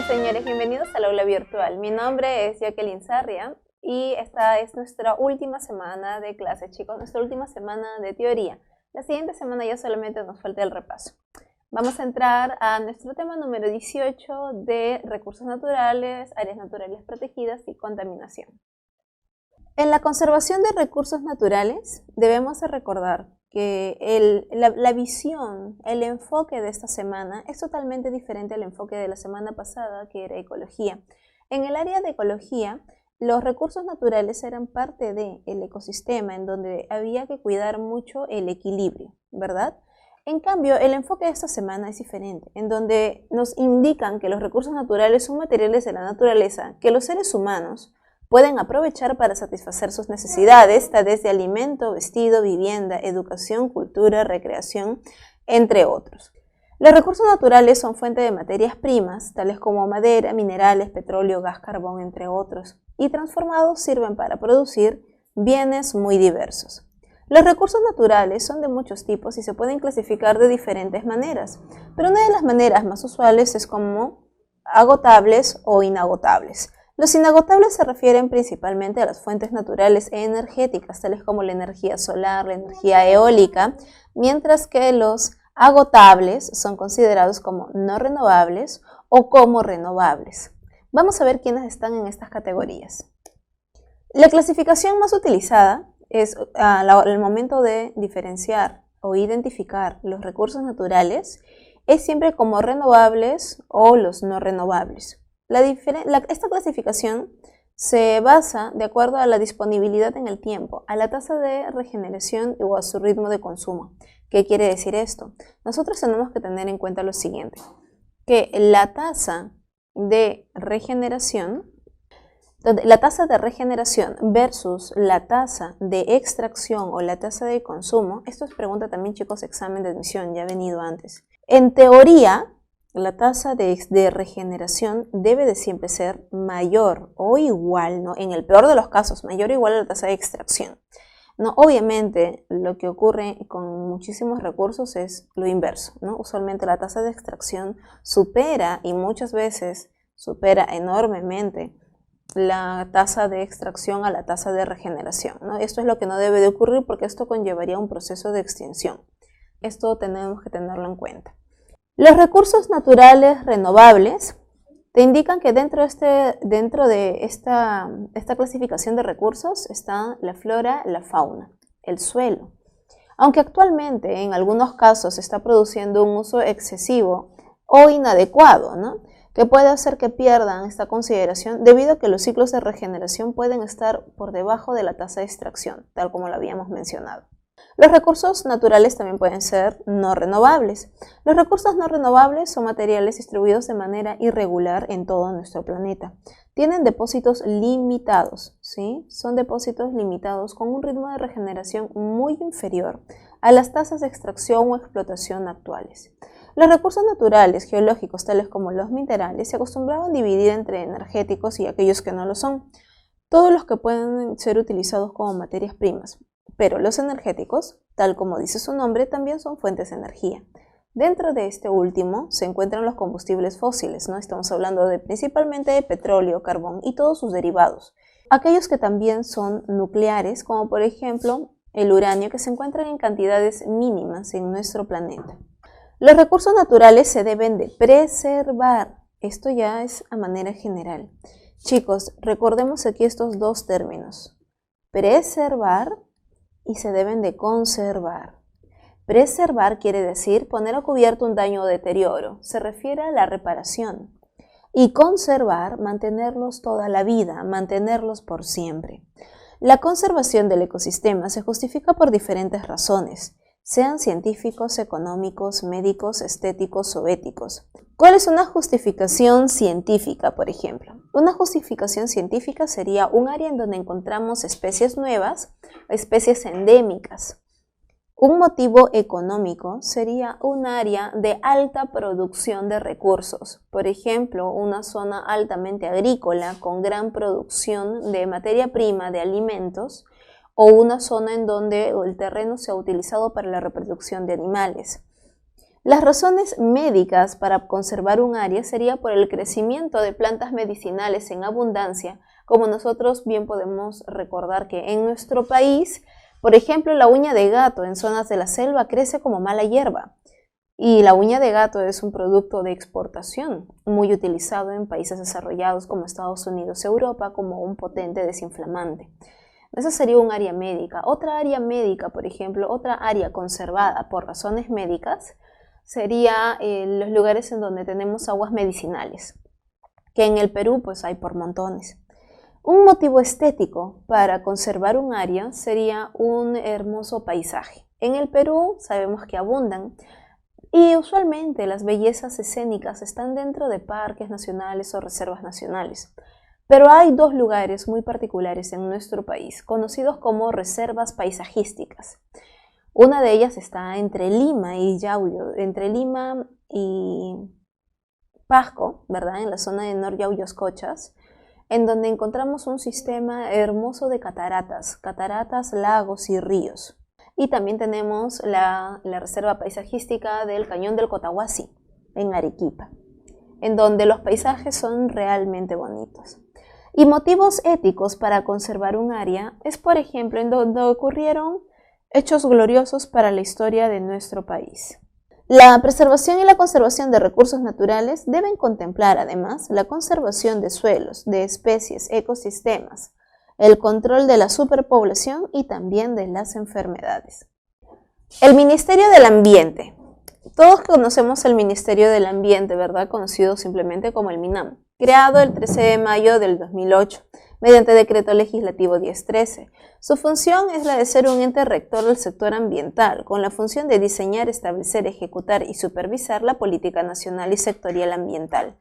señores, bienvenidos al aula virtual. Mi nombre es Jacqueline Sarria y esta es nuestra última semana de clase, chicos, nuestra última semana de teoría. La siguiente semana ya solamente nos falta el repaso. Vamos a entrar a nuestro tema número 18 de recursos naturales, áreas naturales protegidas y contaminación. En la conservación de recursos naturales debemos recordar que la visión, el enfoque de esta semana es totalmente diferente al enfoque de la semana pasada, que era ecología. En el área de ecología, los recursos naturales eran parte del ecosistema, en donde había que cuidar mucho el equilibrio, ¿verdad? En cambio, el enfoque de esta semana es diferente, en donde nos indican que los recursos naturales son materiales de la naturaleza que los seres humanos pueden aprovechar para satisfacer sus necesidades, desde alimento, vestido, vivienda, educación, cultura, recreación, entre otros. Los recursos naturales son fuente de materias primas, tales como madera, minerales, petróleo, gas, carbón, entre otros, y transformados sirven para producir bienes muy diversos. Los recursos naturales son de muchos tipos y se pueden clasificar de diferentes maneras, pero una de las maneras más usuales es como agotables o inagotables. Los inagotables se refieren principalmente a las fuentes naturales e energéticas, tales como la energía solar, la energía eólica, mientras que los agotables son considerados como no renovables o como renovables. Vamos a ver quiénes están en estas categorías. La clasificación más utilizada es al momento de diferenciar o identificar los recursos naturales, es siempre como renovables o los no renovables. Esta clasificación se basa de acuerdo a la disponibilidad en el tiempo, a la tasa de regeneración o a su ritmo de consumo. ¿Qué quiere decir esto? Nosotros tenemos que tener en cuenta lo siguiente, que la tasa de regeneración versus la tasa de extracción o la tasa de consumo, esto es pregunta también, chicos, examen de admisión, ya ha venido antes. En teoría, la tasa de regeneración debe de siempre ser mayor o igual, ¿no? En el peor de los casos, mayor o igual a la tasa de extracción. No, obviamente, lo que ocurre con muchísimos recursos es lo inverso, ¿no? Usualmente la tasa de extracción supera, y muchas veces supera enormemente, la tasa de extracción a la tasa de regeneración, ¿no? Esto es lo que no debe de ocurrir porque esto conllevaría un proceso de extinción. Esto tenemos que tenerlo en cuenta. Los recursos naturales renovables te indican que dentro de esta clasificación de recursos está la flora, la fauna, el suelo. Aunque actualmente en algunos casos se está produciendo un uso excesivo o inadecuado, ¿no?, que puede hacer que pierdan esta consideración debido a que los ciclos de regeneración pueden estar por debajo de la tasa de extracción, tal como lo habíamos mencionado. Los recursos naturales también pueden ser no renovables. Los recursos no renovables son materiales distribuidos de manera irregular en todo nuestro planeta. Tienen depósitos limitados, ¿sí? Son depósitos limitados con un ritmo de regeneración muy inferior a las tasas de extracción o explotación actuales. Los recursos naturales geológicos, tales como los minerales, se acostumbraban a dividir entre energéticos y aquellos que no lo son, todos los que pueden ser utilizados como materias primas. Pero los energéticos, tal como dice su nombre, también son fuentes de energía. Dentro de este último se encuentran los combustibles fósiles, ¿no? Estamos hablando principalmente de petróleo, carbón y todos sus derivados. Aquellos que también son nucleares, como por ejemplo el uranio, que se encuentran en cantidades mínimas en nuestro planeta. Los recursos naturales se deben de preservar. Esto ya es a manera general. Chicos, recordemos aquí estos dos términos. Preservar y se deben de conservar. Preservar quiere decir poner a cubierto un daño o deterioro. Se refiere a la reparación. Y conservar, mantenerlos toda la vida, mantenerlos por siempre. La conservación del ecosistema se justifica por diferentes razones, sean científicos, económicos, médicos, estéticos o éticos. ¿Cuál es una justificación científica, por ejemplo? Una justificación científica sería un área en donde encontramos especies nuevas, especies endémicas. Un motivo económico sería un área de alta producción de recursos, por ejemplo, una zona altamente agrícola con gran producción de materia prima, de alimentos, o una zona en donde el terreno se ha utilizado para la reproducción de animales. Las razones médicas para conservar un área sería por el crecimiento de plantas medicinales en abundancia, como nosotros bien podemos recordar que en nuestro país, por ejemplo, la uña de gato en zonas de la selva crece como mala hierba. Y la uña de gato es un producto de exportación muy utilizado en países desarrollados como Estados Unidos, Europa, como un potente desinflamante. Esa sería un área médica. Otra área médica, por ejemplo, otra área conservada por razones médicas, sería los lugares en donde tenemos aguas medicinales, que en el Perú pues hay por montones. Un motivo estético para conservar un área sería un hermoso paisaje. En el Perú sabemos que abundan y usualmente las bellezas escénicas están dentro de parques nacionales o reservas nacionales. Pero hay dos lugares muy particulares en nuestro país, conocidos como reservas paisajísticas. Una de ellas está entre Lima y Yauyos, entre Lima y Pasco, ¿verdad? En la zona de Nor Yauyos Cochas, en donde encontramos un sistema hermoso de cataratas, lagos y ríos. Y también tenemos la reserva paisajística del Cañón del Cotahuasi, en Arequipa, en donde los paisajes son realmente bonitos. Y motivos éticos para conservar un área es, por ejemplo, en donde ocurrieron hechos gloriosos para la historia de nuestro país. La preservación y la conservación de recursos naturales deben contemplar además la conservación de suelos, de especies, ecosistemas, el control de la superpoblación y también de las enfermedades. El Ministerio del Ambiente. Todos conocemos el Ministerio del Ambiente, ¿verdad? Conocido simplemente como el MINAM, creado el 13 de mayo del 2008, mediante Decreto Legislativo 1013. Su función es la de ser un ente rector del sector ambiental, con la función de diseñar, establecer, ejecutar y supervisar la política nacional y sectorial ambiental.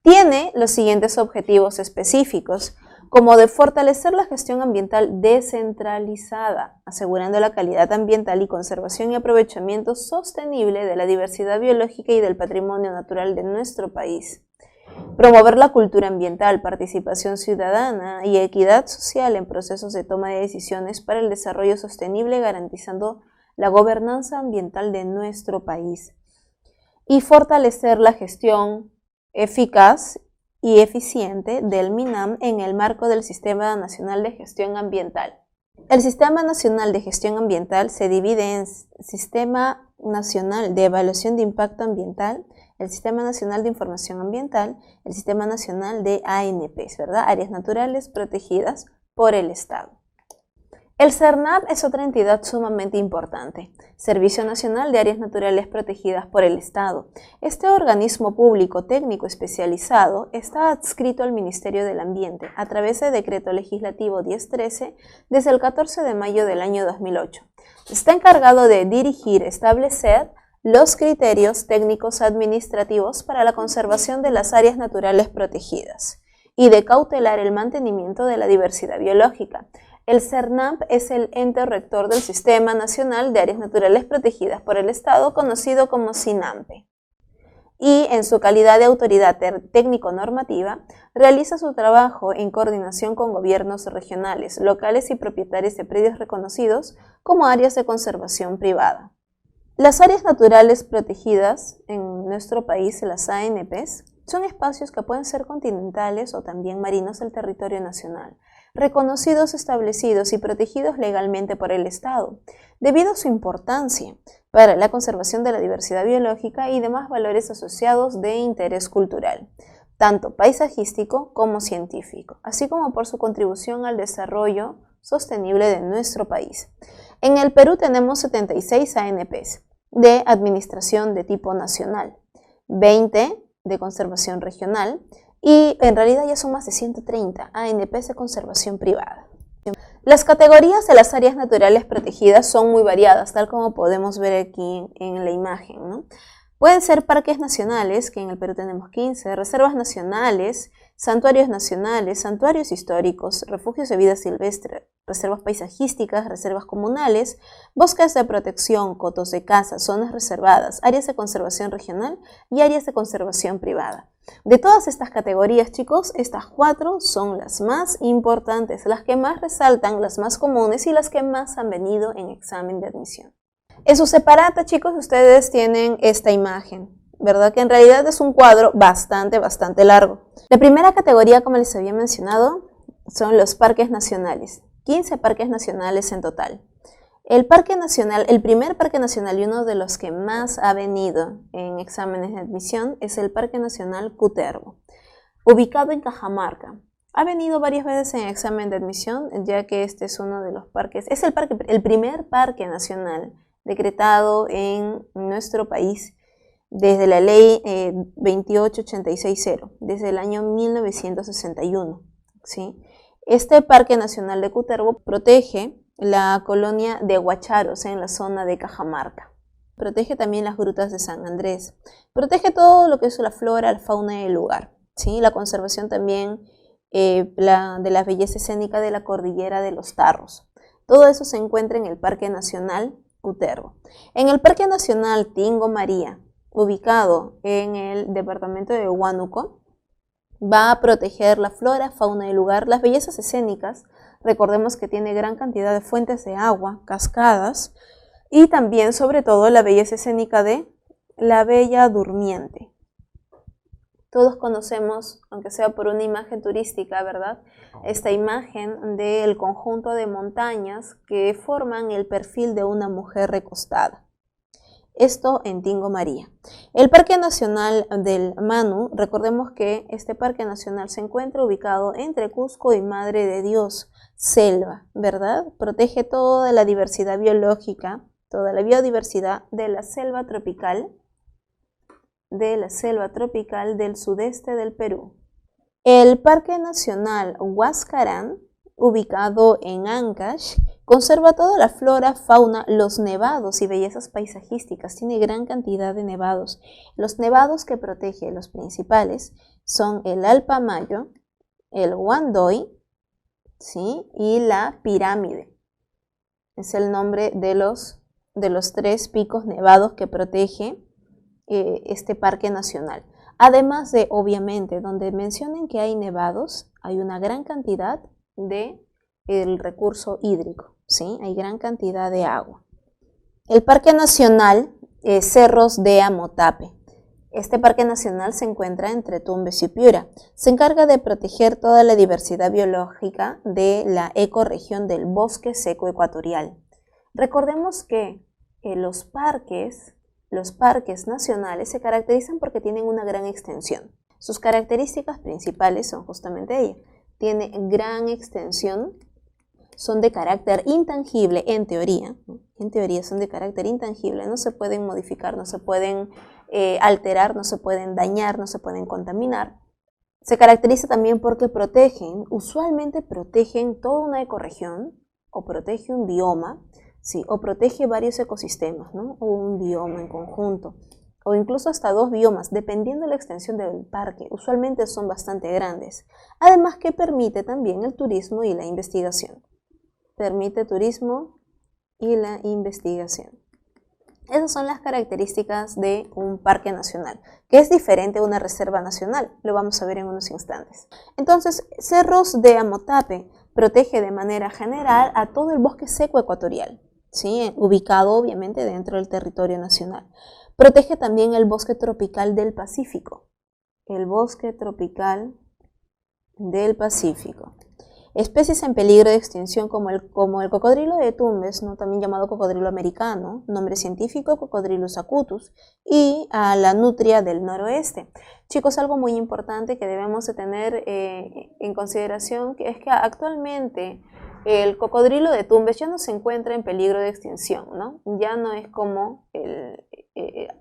Tiene los siguientes objetivos específicos, como de fortalecer la gestión ambiental descentralizada, asegurando la calidad ambiental y conservación y aprovechamiento sostenible de la diversidad biológica y del patrimonio natural de nuestro país. Promover la cultura ambiental, participación ciudadana y equidad social en procesos de toma de decisiones para el desarrollo sostenible, garantizando la gobernanza ambiental de nuestro país. Y fortalecer la gestión eficaz y eficiente del MINAM en el marco del Sistema Nacional de Gestión Ambiental. El Sistema Nacional de Gestión Ambiental se divide en Sistema Nacional de Evaluación de Impacto Ambiental, el Sistema Nacional de Información Ambiental, el Sistema Nacional de ANPs, ¿verdad? Áreas naturales protegidas por el Estado. El CERNAP es otra entidad sumamente importante, Servicio Nacional de Áreas Naturales Protegidas por el Estado. Este organismo público técnico especializado está adscrito al Ministerio del Ambiente a través de Decreto Legislativo 1013 desde el 14 de mayo del año 2008. Está encargado de dirigir, establecer los criterios técnicos administrativos para la conservación de las áreas naturales protegidas y de cautelar el mantenimiento de la diversidad biológica. El CERNAP es el ente rector del Sistema Nacional de Áreas Naturales Protegidas por el Estado, conocido como SINAMPE. Y en su calidad de autoridad técnico-normativa, realiza su trabajo en coordinación con gobiernos regionales, locales y propietarios de predios reconocidos como áreas de conservación privada. Las áreas naturales protegidas en nuestro país, las ANPs, son espacios que pueden ser continentales o también marinos del territorio nacional, reconocidos, establecidos y protegidos legalmente por el Estado, debido a su importancia para la conservación de la diversidad biológica y demás valores asociados de interés cultural, tanto paisajístico como científico, así como por su contribución al desarrollo sostenible de nuestro país. En el Perú tenemos 76 ANPs de administración de tipo nacional, 20 de conservación regional, y en realidad ya son más de 130 ANPs de conservación privada. Las categorías de las áreas naturales protegidas son muy variadas, tal como podemos ver aquí en la imagen, ¿no? Pueden ser parques nacionales, que en el Perú tenemos 15, reservas nacionales, santuarios históricos, refugios de vida silvestre, reservas paisajísticas, reservas comunales, bosques de protección, cotos de caza, zonas reservadas, áreas de conservación regional y áreas de conservación privada. De todas estas categorías, chicos, estas 4 son las más importantes, las que más resaltan, las más comunes y las que más han venido en examen de admisión. En su separata, chicos, ustedes tienen esta imagen, ¿verdad? Que en realidad es un cuadro bastante largo. La primera categoría, como les había mencionado, son los parques nacionales. 15 parques nacionales en total. El parque nacional, el primer parque nacional y uno de los que más ha venido en exámenes de admisión es el Parque Nacional Cutervo, ubicado en Cajamarca. Ha venido varias veces en examen de admisión, ya que este es uno de los parques, es el primer parque nacional decretado en nuestro país desde la ley 28860, desde el año 1961. ¿Sí? Este Parque Nacional de Cutervo protege la colonia de Huacharos en la zona de Cajamarca. Protege también las grutas de San Andrés. Protege todo lo que es la flora, la fauna del lugar. ¿Sí? La conservación también de la belleza escénica de la cordillera de los Tarros. Todo eso se encuentra en el Parque Nacional Cutervo. En el Parque Nacional Tingo María, ubicado en el departamento de Huánuco, va a proteger la flora, fauna del lugar, las bellezas escénicas. Recordemos que tiene gran cantidad de fuentes de agua, cascadas, y también, sobre todo, la belleza escénica de la Bella Durmiente. Todos conocemos, aunque sea por una imagen turística, ¿verdad? Esta imagen del conjunto de montañas que forman el perfil de una mujer recostada. Esto en Tingo María. El Parque Nacional del Manu, recordemos que este Parque Nacional se encuentra ubicado entre Cusco y Madre de Dios, selva, ¿verdad? Protege toda la diversidad biológica, toda la biodiversidad de la selva tropical del sudeste del Perú. El Parque Nacional Huascarán, ubicado en Ancash, conserva toda la flora, fauna, los nevados y bellezas paisajísticas. Tiene gran cantidad de nevados. Los nevados que protege, los principales, son el Alpamayo, el Huandoy, ¿sí? Y la Pirámide. Es el nombre de los 3 picos nevados que protege este parque nacional. Además de, obviamente, donde mencionen que hay nevados, hay una gran cantidad de el recurso hídrico, ¿sí? Hay gran cantidad de agua. El Parque Nacional Cerros de Amotape. Este parque nacional se encuentra entre Tumbes y Piura. Se encarga de proteger toda la diversidad biológica de la ecorregión del bosque seco ecuatorial. Recordemos que los parques nacionales se caracterizan porque tienen una gran extensión. Sus características principales son justamente ellas. Tiene gran extensión, son de carácter intangible en teoría. En teoría son de carácter intangible, no se pueden modificar, no se pueden alterar, no se pueden dañar, no se pueden contaminar. Se caracteriza también porque usualmente protegen toda una ecorregión o protege un bioma, ¿sí? O protege varios ecosistemas, ¿no? O un bioma en conjunto, o incluso hasta 2 biomas, dependiendo de la extensión del parque. Usualmente son bastante grandes. Además que permite también el turismo y la investigación. Permite turismo y la investigación. Esas son las características de un parque nacional, que es diferente a una reserva nacional. Lo vamos a ver en unos instantes. Entonces, Cerros de Amotape protege de manera general a todo el bosque seco ecuatorial, ¿sí? Ubicado obviamente dentro del territorio nacional. Protege también el bosque tropical del Pacífico. El bosque tropical del Pacífico. Especies en peligro de extinción como el cocodrilo de Tumbes, ¿no? También llamado cocodrilo americano, nombre científico Cocodrilus acutus, y a la nutria del noroeste. Chicos, algo muy importante que debemos de tener en consideración es que actualmente el cocodrilo de Tumbes ya no se encuentra en peligro de extinción, ¿no? Ya no es como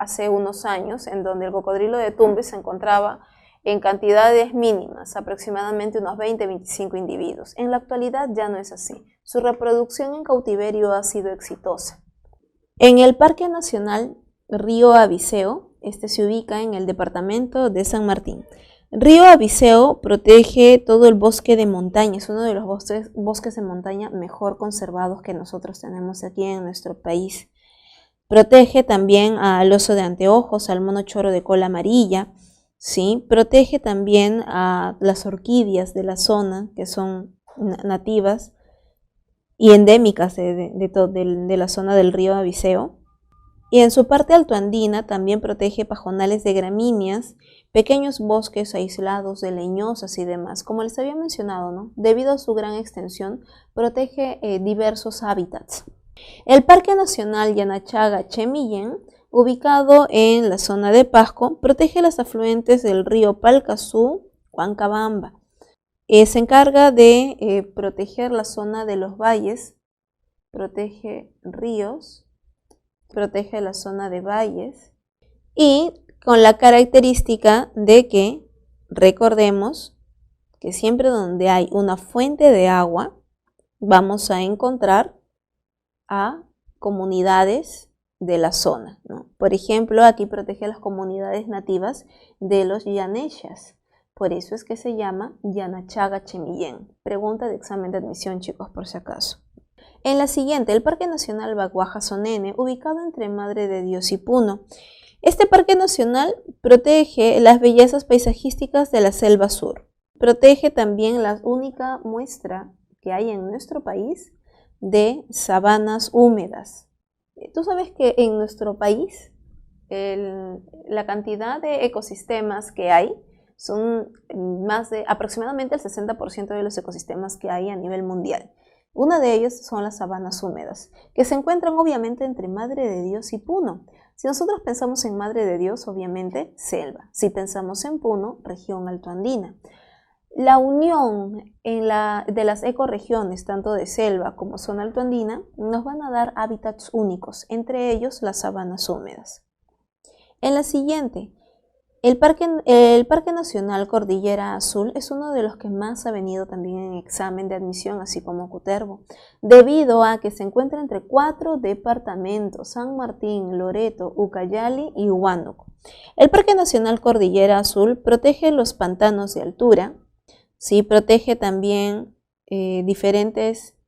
hace unos años, en donde el cocodrilo de Tumbes se encontraba en cantidades mínimas, aproximadamente unos 20-25 individuos. En la actualidad ya no es así. Su reproducción en cautiverio ha sido exitosa. En el Parque Nacional Río Abiseo, este se ubica en el departamento de San Martín. Río Abiseo protege todo el bosque de montaña, es uno de los bosques de montaña mejor conservados que nosotros tenemos aquí en nuestro país. Protege también al oso de anteojos, al mono choro de cola amarilla, ¿sí? Protege también a las orquídeas de la zona, que son nativas y endémicas de la zona del río Abiseo. Y en su parte altoandina también protege pajonales de gramíneas, pequeños bosques aislados de leñosas y demás. Como les había mencionado, ¿no? Debido a su gran extensión, protege diversos hábitats. El Parque Nacional Yanachaga-Chemillén, ubicado en la zona de Pasco, protege los afluentes del río Palcazú, Huancabamba. Se encarga de proteger la zona de los valles, protege ríos, protege la zona de valles y con la característica de que recordemos que siempre donde hay una fuente de agua vamos a encontrar a comunidades de la zona, ¿no? Por ejemplo, aquí protege a las comunidades nativas de los yaneshas. Por eso es que se llama Yanachaga-Chemillén. Pregunta de examen de admisión, chicos, por si acaso. En la siguiente, el Parque Nacional Baguaja-Sonene, ubicado entre Madre de Dios y Puno. Este parque nacional protege las bellezas paisajísticas de la selva sur. Protege también la única muestra que hay en nuestro país de sabanas húmedas. Tú sabes que en nuestro país la cantidad de ecosistemas que hay son más de aproximadamente el 60% de los ecosistemas que hay a nivel mundial. Una de ellas son las sabanas húmedas, que se encuentran obviamente entre Madre de Dios y Puno. Si nosotros pensamos en Madre de Dios, obviamente selva. Si pensamos en Puno, región altoandina. La unión de las ecorregiones, tanto de selva como zona altoandina, nos van a dar hábitats únicos, entre ellos las sabanas húmedas. En la siguiente, el Parque Nacional Cordillera Azul es uno de los que más ha venido también en examen de admisión, así como Cutervo, debido a que se encuentra entre 4 departamentos: San Martín, Loreto, Ucayali y Huánuco. El Parque Nacional Cordillera Azul protege los pantanos de altura, ¿sí? Protege también diferentes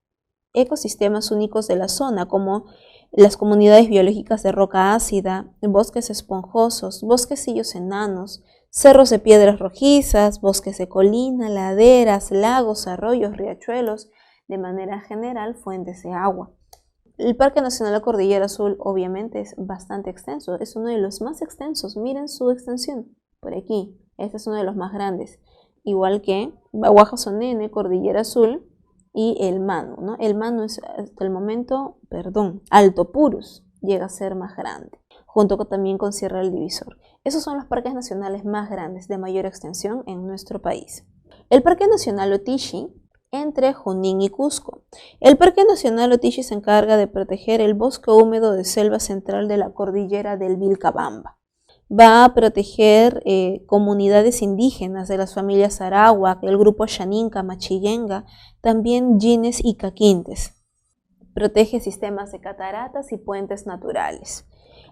ecosistemas únicos de la zona, como las comunidades biológicas de roca ácida, bosques esponjosos, bosquecillos enanos, cerros de piedras rojizas, bosques de colina, laderas, lagos, arroyos, riachuelos, de manera general fuentes de agua. El Parque Nacional de la Cordillera Azul obviamente es bastante extenso, es uno de los más extensos. Miren su extensión por aquí, este es uno de los más grandes, igual que Baguaja-Sonene, Cordillera Azul y el Manu, ¿no? El Manu es hasta el momento, Alto Purus llega a ser más grande, junto también con Sierra del Divisor. Esos son los parques nacionales más grandes, de mayor extensión en nuestro país. El Parque Nacional Otishi, entre Junín y Cusco. El Parque Nacional Otishi se encarga de proteger el bosque húmedo de selva central de la cordillera del Vilcabamba. Va a proteger comunidades indígenas de las familias Arawak, el grupo Xaninca, Machillenga, también Yines y Caquintes. Protege sistemas de cataratas y puentes naturales.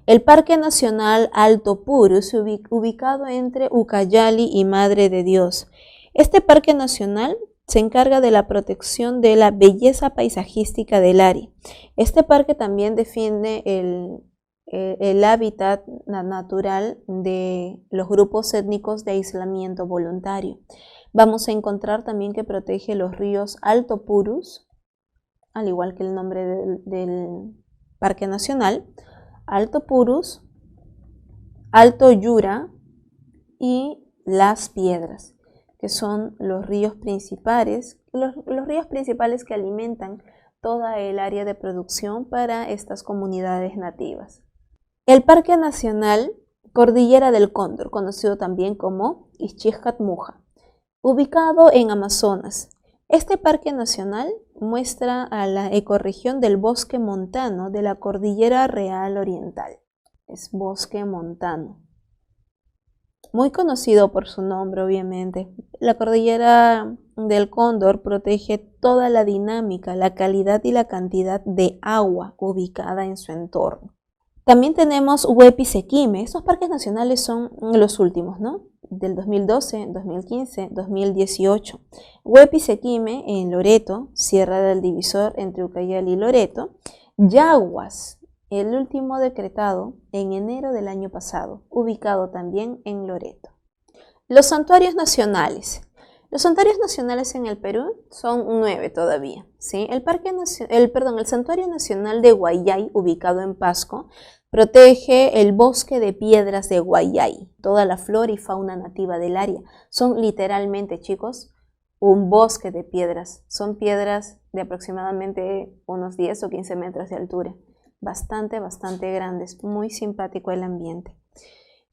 El Parque Nacional Alto Purus, ubicado entre Ucayali y Madre de Dios. Este parque nacional se encarga de la protección de la belleza paisajística del área. Este parque también defiende el hábitat natural de los grupos étnicos de aislamiento voluntario. Vamos a encontrar también que protege los ríos Alto Purus, al igual que el nombre del Parque Nacional, Alto Purus, Alto Yura y Las Piedras, que son los ríos principales, los ríos principales que alimentan toda el área de producción para estas comunidades nativas. El Parque Nacional Cordillera del Cóndor, conocido también como Ixchijatmuja, ubicado en Amazonas. Este parque nacional muestra a la ecorregión del bosque montano de la Cordillera Real Oriental. Es bosque montano, muy conocido por su nombre, obviamente. La Cordillera del Cóndor protege toda la dinámica, la calidad y la cantidad de agua ubicada en su entorno. También tenemos Huepi Sequime. Estos parques nacionales son los últimos, ¿no? Del 2012, 2015, 2018. Huepi Sequime en Loreto, Sierra del Divisor entre Ucayali y Loreto. Yaguas, el último decretado en enero del año pasado, ubicado también en Loreto. Los santuarios nacionales. Los santuarios nacionales en el Perú son 9 todavía, ¿sí? El Santuario Nacional de Guayay, ubicado en Pasco, Protege el bosque de piedras de Guayay, toda la flora y fauna nativa del área. Son literalmente, chicos, un bosque de piedras. Son piedras de aproximadamente unos 10 o 15 metros de altura. Bastante grandes. Muy simpático el ambiente.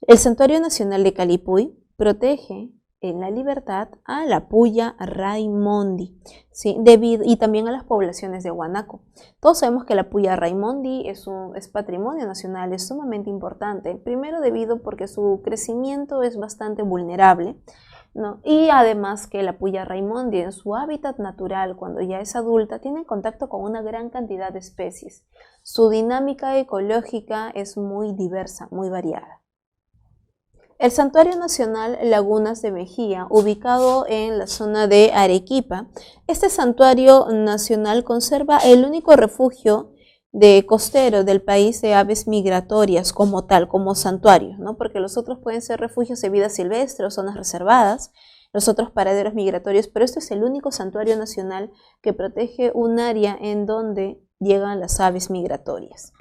El Santuario Nacional de Calipuy protege en la libertad a la puya Raimondi, ¿sí? Y también a las poblaciones de Huánuco. Todos sabemos que la puya Raimondi es patrimonio nacional, es sumamente importante, primero debido porque su crecimiento es bastante vulnerable, ¿no? Y además que la puya Raimondi en su hábitat natural, cuando ya es adulta, tiene contacto con una gran cantidad de especies. Su dinámica ecológica es muy diversa, muy variada. El Santuario Nacional Lagunas de Mejía, ubicado en la zona de Arequipa. Este santuario nacional conserva el único refugio costero del país de aves migratorias como tal, como santuario, ¿no? Porque los otros pueden ser refugios de vida silvestre o zonas reservadas, los otros paraderos migratorios, pero este es el único santuario nacional que protege un área en donde llegan las aves migratorias.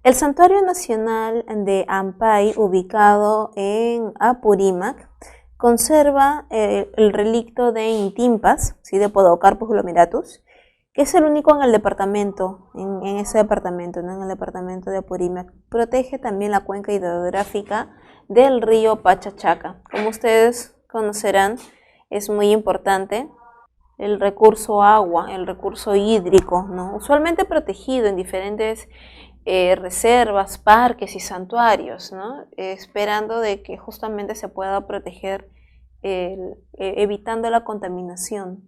El Santuario Nacional de Ampay, ubicado en Apurímac, conserva el relicto de Intimpas, ¿sí? De Podocarpus glomeratus, que es el único en el departamento, en ese departamento, ¿no? En el departamento de Apurímac. Protege también la cuenca hidrográfica del río Pachachaca. Como ustedes conocerán, es muy importante el recurso agua, el recurso hídrico, ¿no? Usualmente protegido en diferentes reservas, parques y santuarios, ¿no? Esperando de que justamente se pueda proteger evitando la contaminación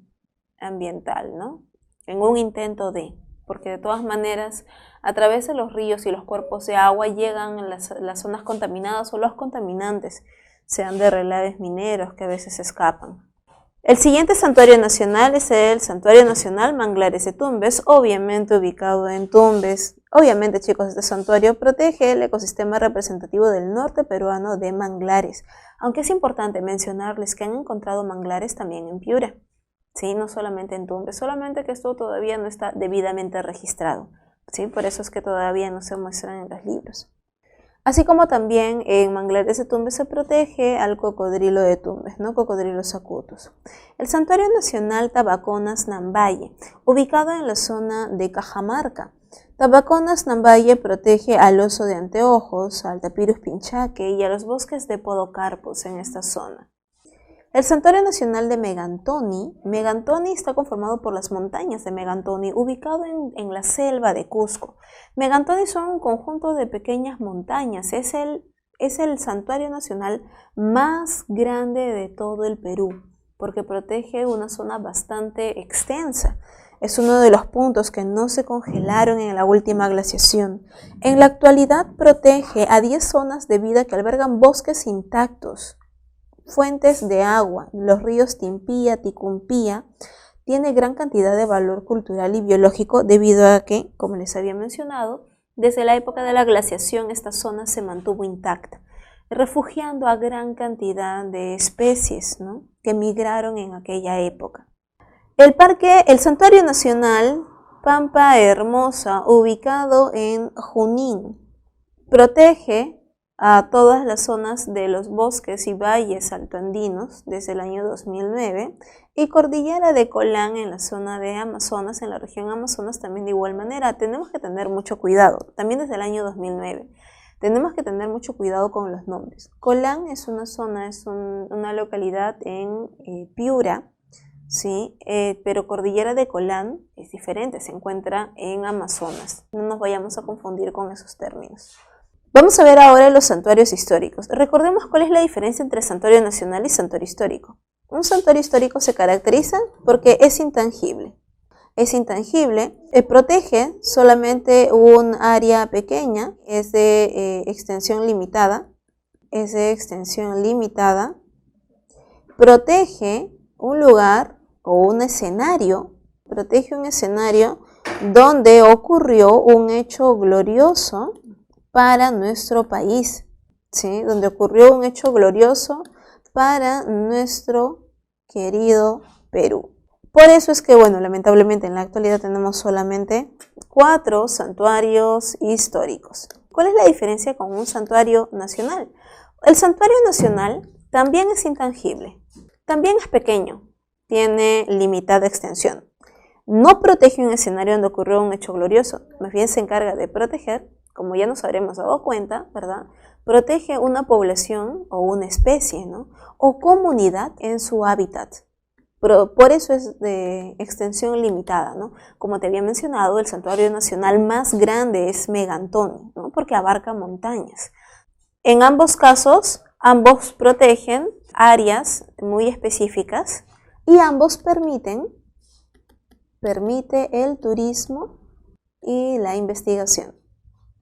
ambiental, ¿no? En un intento porque de todas maneras a través de los ríos y los cuerpos de agua llegan las zonas contaminadas o los contaminantes, sean de relaves mineros que a veces escapan. El siguiente santuario nacional es el Santuario Nacional Manglares de Tumbes, obviamente ubicado en Tumbes. Obviamente, chicos, este santuario protege el ecosistema representativo del norte peruano de manglares, aunque es importante mencionarles que han encontrado manglares también en Piura, ¿sí? No solamente en Tumbes, solamente que esto todavía no está debidamente registrado, ¿sí? Por eso es que todavía no se muestran en los libros. Así como también en Manglares de Tumbes se protege al cocodrilo de Tumbes, ¿no? Cocodrilos acutus. El Santuario Nacional Tabaconas Nambaye, ubicado en la zona de Cajamarca. Tabaconas Nambaye protege al oso de anteojos, al Tapirus pinchaque y a los bosques de Podocarpus en esta zona. El Santuario Nacional de Megantoni. Megantoni está conformado por las montañas de Megantoni, ubicado en la selva de Cusco. Megantoni son un conjunto de pequeñas montañas. Es el santuario nacional más grande de todo el Perú, porque protege una zona bastante extensa. Es uno de los puntos que no se congelaron en la última glaciación. En la actualidad protege a 10 zonas de vida que albergan bosques intactos, fuentes de agua. Los ríos Timpía, Ticumpía, tiene gran cantidad de valor cultural y biológico debido a que, como les había mencionado, desde la época de la glaciación esta zona se mantuvo intacta, refugiando a gran cantidad de especies, ¿no? Que migraron en aquella época. El Santuario Nacional Pampa Hermosa, ubicado en Junín, protege a todas las zonas de los bosques y valles altoandinos desde el año 2009 y Cordillera de Colán en la zona de Amazonas, en la región Amazonas también de igual manera. Tenemos que tener mucho cuidado, también desde el año 2009. Tenemos que tener mucho cuidado con los nombres. Colán es una zona, es una localidad en Piura, ¿sí? Pero Cordillera de Colán es diferente, se encuentra en Amazonas. No nos vayamos a confundir con esos términos. Vamos a ver ahora los santuarios históricos. Recordemos cuál es la diferencia entre santuario nacional y santuario histórico. Un santuario histórico se caracteriza porque es intangible. Es intangible, protege solamente un área pequeña, es de extensión limitada, protege un lugar o un escenario, donde ocurrió un hecho glorioso para nuestro país, ¿sí? Donde ocurrió un hecho glorioso para nuestro querido Perú. Por eso es que, bueno, lamentablemente en la actualidad tenemos solamente 4 santuarios históricos. ¿Cuál es la diferencia con un santuario nacional? El santuario nacional también es intangible, también es pequeño, tiene limitada extensión. No protege un escenario donde ocurrió un hecho glorioso, más bien se encarga de proteger, como ya nos habremos dado cuenta, ¿verdad? Protege una población o una especie, ¿no? O comunidad en su hábitat. Por eso es de extensión limitada, ¿no? Como te había mencionado, el santuario nacional más grande es Megantonio, ¿no? Porque abarca montañas. En ambos casos, ambos protegen áreas muy específicas y ambos permite el turismo y la investigación.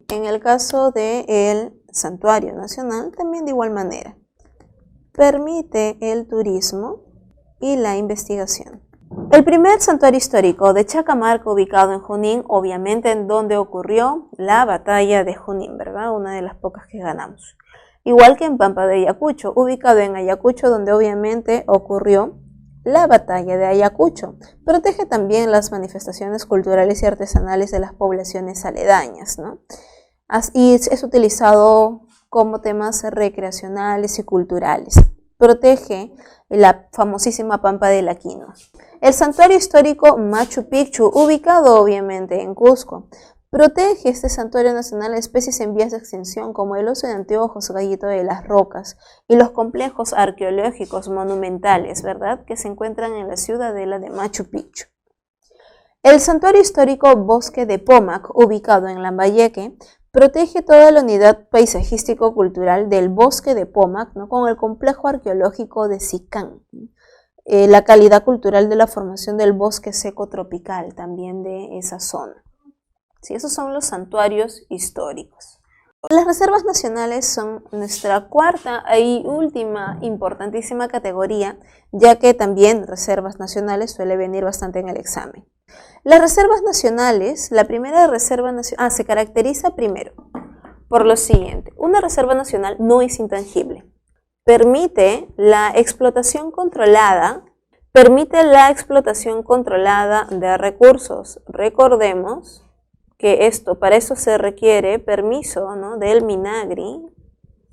En el caso del santuario nacional, también de igual manera, permite el turismo y la investigación. El primer santuario histórico de Chacamarca, ubicado en Junín, obviamente en donde ocurrió la batalla de Junín, ¿verdad? Una de las pocas que ganamos. Igual que en Pampa de Ayacucho, ubicado en Ayacucho, donde obviamente ocurrió la batalla de Ayacucho. Protege también las manifestaciones culturales y artesanales de las poblaciones aledañas, ¿no? Y es utilizado como temas recreacionales y culturales. Protege la famosísima Pampa del Aquino. El santuario histórico Machu Picchu, ubicado obviamente en Cusco, protege este santuario nacional a especies en vías de extinción como el oso de anteojos, gallito de las rocas y los complejos arqueológicos monumentales, ¿verdad?, que se encuentran en la ciudadela de Machu Picchu. El santuario histórico Bosque de Pomac, ubicado en Lambayeque, protege toda la unidad paisajístico-cultural del Bosque de Pomac, ¿no?, con el complejo arqueológico de Sicán. La calidad cultural de la formación del bosque seco tropical también de esa zona. Sí, esos son los santuarios históricos. Las reservas nacionales son nuestra cuarta y última importantísima categoría, ya que también reservas nacionales suele venir bastante en el examen. Las reservas nacionales, la primera reserva nacional, se caracteriza primero por lo siguiente. Una reserva nacional no es intangible. Permite la explotación controlada de recursos. Recordemos que para eso se requiere permiso, ¿no?, del MINAGRI,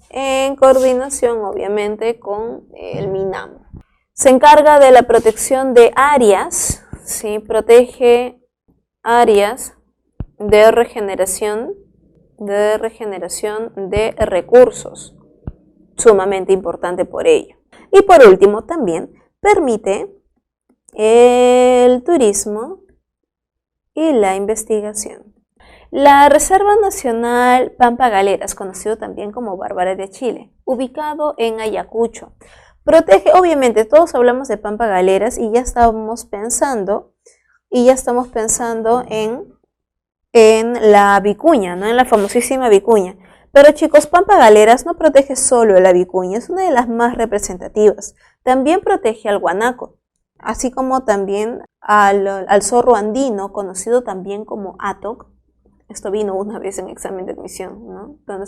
en coordinación obviamente con el MINAM. Se encarga de la protección de áreas, ¿sí? Protege áreas de regeneración de recursos, sumamente importante por ello. Y por último también permite el turismo y la investigación. La Reserva Nacional Pampa Galeras, conocido también como Bárbara de Chile, ubicado en Ayacucho, protege, obviamente todos hablamos de Pampa Galeras y ya estamos pensando en la vicuña, ¿no?, en la famosísima vicuña. Pero chicos, Pampa Galeras no protege solo la vicuña, es una de las más representativas. También protege al guanaco, así como también al zorro andino, conocido también como atoc. Esto vino una vez en examen de admisión, ¿no? Donde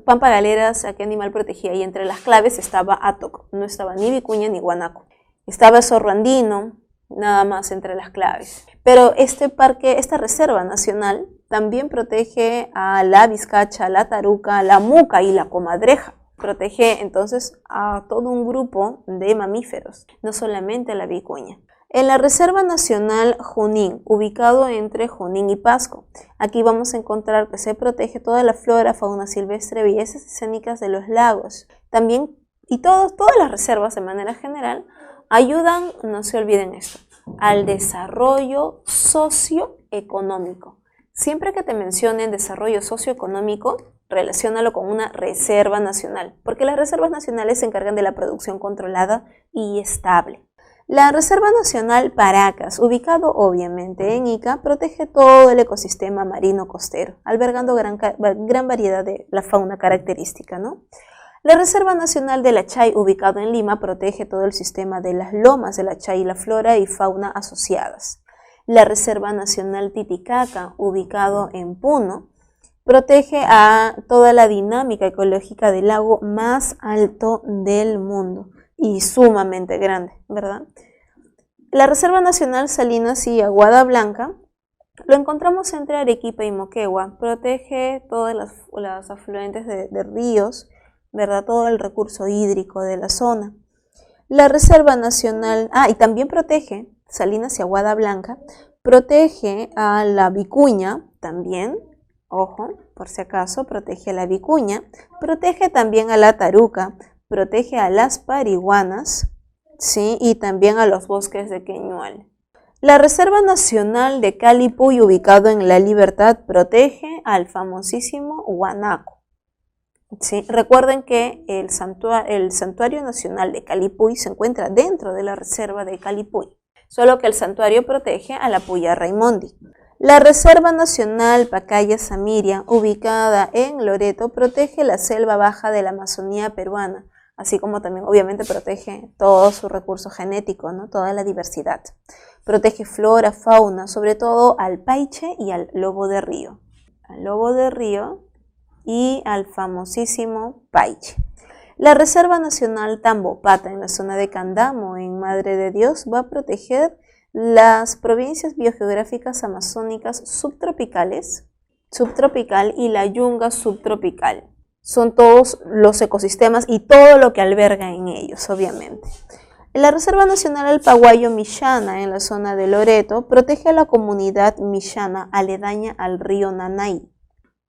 Pampa Galeras, ¿a qué animal protegía? Y entre las claves estaba atoc, no estaba ni vicuña ni guanaco. Estaba el zorro andino, nada más entre las claves. Pero esta reserva nacional también protege a la vizcacha, la taruca, la muca y la comadreja. Protege entonces a todo un grupo de mamíferos, no solamente a la vicuña. En la Reserva Nacional Junín, ubicado entre Junín y Pasco, aquí vamos a encontrar que se protege toda la flora, fauna silvestre, bellezas escénicas de los lagos. También, y todas las reservas de manera general, ayudan, no se olviden esto, al desarrollo socioeconómico. Siempre que te mencionen desarrollo socioeconómico, relaciónalo con una reserva nacional, porque las reservas nacionales se encargan de la producción controlada y estable. La Reserva Nacional Paracas, ubicado obviamente en Ica, protege todo el ecosistema marino costero, albergando gran variedad de la fauna característica, ¿no? La Reserva Nacional de la Chay, ubicado en Lima, protege todo el sistema de las lomas de la Chay y la flora y fauna asociadas. La Reserva Nacional Titicaca, ubicado en Puno, protege a toda la dinámica ecológica del lago más alto del mundo y sumamente grande, ¿verdad? La Reserva Nacional Salinas y Aguada Blanca Lo encontramos entre Arequipa y Moquegua. Protege todas las afluentes de ríos, ¿verdad? Todo el recurso hídrico de la zona. La Reserva Nacional, y también protege Salinas y Aguada Blanca, protege a la vicuña también, ojo, por si acaso, protege a la vicuña, protege también a la taruca, protege a las parihuanas, ¿sí? Y también a los bosques de Queñual. La Reserva Nacional de Calipuy, ubicado en La Libertad, protege al famosísimo guanaco. ¿Sí? Recuerden que el Santuario Nacional de Calipuy se encuentra dentro de la Reserva de Calipuy, solo que el santuario protege a la puya Raimondi. La Reserva Nacional Pacaya-Samiria, ubicada en Loreto, protege la selva baja de la Amazonía peruana, así como también obviamente protege todo su recurso genético, ¿no? Toda la diversidad. Protege flora, fauna, sobre todo al paiche y al lobo de río. Al lobo de río y al famosísimo paiche. La Reserva Nacional Tambopata, en la zona de Candamo, en Madre de Dios, va a proteger las provincias biogeográficas amazónicas subtropicales, subtropical y la yunga subtropical. Son todos los ecosistemas y todo lo que alberga en ellos, obviamente. La Reserva Nacional Alpaguayo Mishana, en la zona de Loreto, protege a la comunidad mishana aledaña al río Nanay.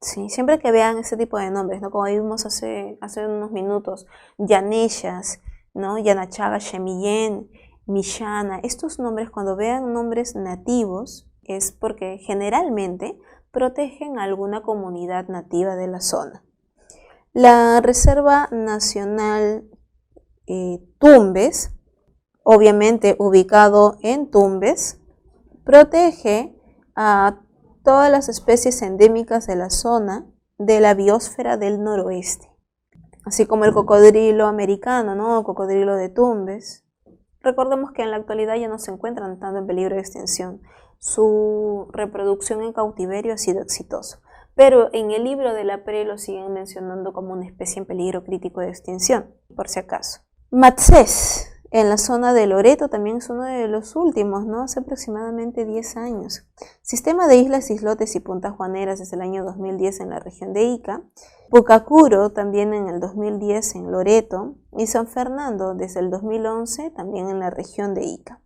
Sí, siempre que vean ese tipo de nombres, ¿no? Como vimos hace unos minutos, Yaneshas, ¿no? Yanachaga, Shemillén, Mishana, estos nombres, cuando vean nombres nativos, es porque generalmente protegen a alguna comunidad nativa de la zona. La Reserva Nacional Tumbes, obviamente ubicado en Tumbes, protege a todas las especies endémicas de la zona de la biosfera del noroeste, así como el cocodrilo americano, ¿no? Cocodrilo de Tumbes. Recordemos que en la actualidad ya no se encuentran tanto en peligro de extinción. Su reproducción en cautiverio ha sido exitosa, pero en el libro de la PRE lo siguen mencionando como una especie en peligro crítico de extinción, por si acaso. Matsés, en la zona de Loreto, también es uno de los últimos, ¿no? Hace aproximadamente 10 años. Sistema de islas, islotes y puntas juaneras desde el año 2010 en la región de Ica. Pucacuro también en el 2010 en Loreto. Y San Fernando desde el 2011 también en la región de Ica.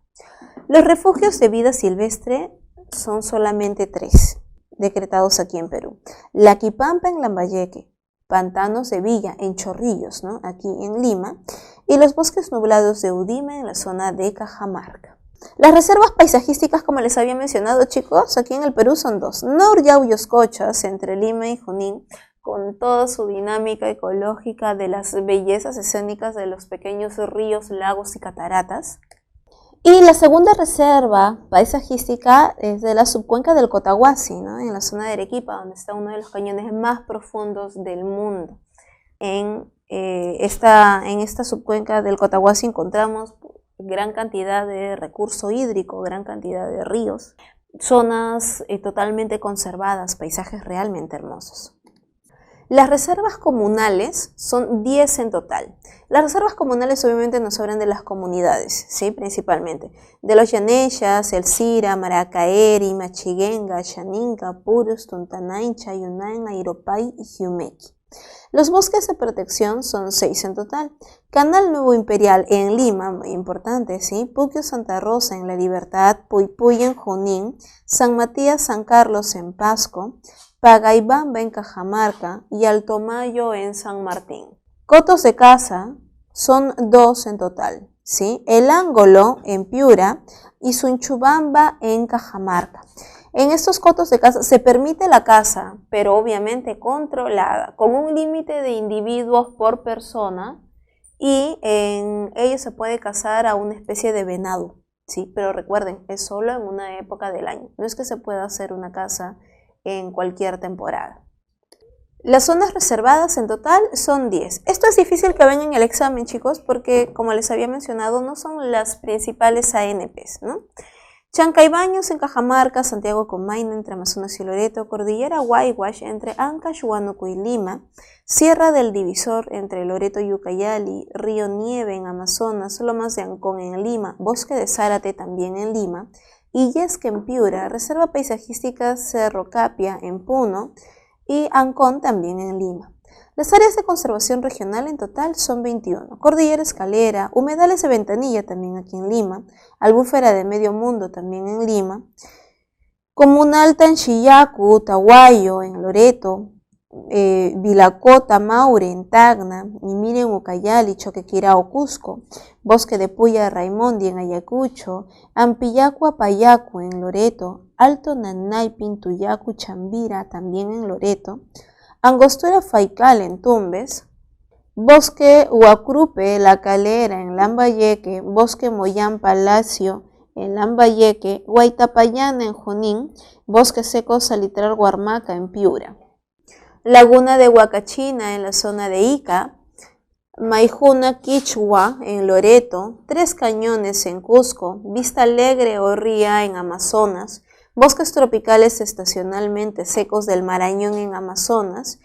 Los refugios de vida silvestre son solamente 3 decretados aquí en Perú. Laquipampa en Lambayeque, Pantanos de Villa en Chorrillos, ¿no? Aquí en Lima, y los bosques nublados de Udime en la zona de Cajamarca. Las reservas paisajísticas, como les había mencionado, chicos, aquí en el Perú son 2. Nor-Yauyos-Cochas, entre Lima y Junín, con toda su dinámica ecológica de las bellezas escénicas de los pequeños ríos, lagos y cataratas. Y la segunda reserva paisajística es de la subcuenca del Cotahuasi, ¿no? En la zona de Arequipa, donde está uno de los cañones más profundos del mundo. En esta subcuenca del Cotahuasi encontramos gran cantidad de recurso hídrico, gran cantidad de ríos, zonas totalmente conservadas, paisajes realmente hermosos. Las reservas comunales son 10 en total. Las reservas comunales obviamente nos hablan de las comunidades, ¿sí? Principalmente. De los Yaneyas, El Sira, Maracaeri, Machiguenga, Xaninca, Purus, Tuntanay, Chayunay, Airopay y Jiumequi. Los bosques de protección son 6 en total. Canal Nuevo Imperial en Lima, muy importante, ¿sí? Puquio Santa Rosa en La Libertad, Puypuy en Junín, San Matías San Carlos en Pasco, Pagaibamba en Cajamarca y Altomayo en San Martín. Cotos de caza son 2 en total, ¿sí? El Ángolo en Piura y Sunchubamba en Cajamarca. En estos cotos de caza se permite la caza, pero obviamente controlada, con un límite de individuos por persona, y en ellos se puede cazar a una especie de venado, ¿sí? Pero recuerden, es solo en una época del año, no es que se pueda hacer una caza en cualquier temporada. Las zonas reservadas en total son 10. Esto es difícil que vengan en el examen, chicos, porque como les había mencionado, no son las principales ANPs, ¿no? Chancaybaños en Cajamarca, Santiago Comayna entre Amazonas y Loreto, Cordillera Huayhuash entre Ancash, Huánuco y Lima, Sierra del Divisor entre Loreto y Ucayali, Río Nieve en Amazonas, Lomas de Ancón en Lima, Bosque de Zárate también en Lima, Illesca en Piura, Reserva Paisajística Cerro Capia en Puno y Ancón también en Lima. Las áreas de conservación regional en total son 21. Cordillera Escalera, Humedales de Ventanilla también aquí en Lima, Albufera de Medio Mundo también en Lima, Comunal Tanchiyacu, Tahuayo en Loreto, Vilacota, Maure en Tacna, Nimire en Ucayali, Choquequirao, Cusco, Bosque de Puya de Raimondi en Ayacucho, Ampillacu, Apayacu en Loreto, Alto Nanay, Pintuyacu, Chambira también en Loreto, Angostura Faical en Tumbes, Bosque Huacrupe, La Calera en Lambayeque, Bosque Moyán Palacio en Lambayeque, Huaytapallana en Junín, Bosque Seco Salitral Huarmaca en Piura. Laguna de Huacachina en la zona de Ica, Maijuna Quichua en Loreto, Tres Cañones en Cusco, Vista Alegre o Ría en Amazonas, bosques tropicales estacionalmente secos del Marañón en Amazonas,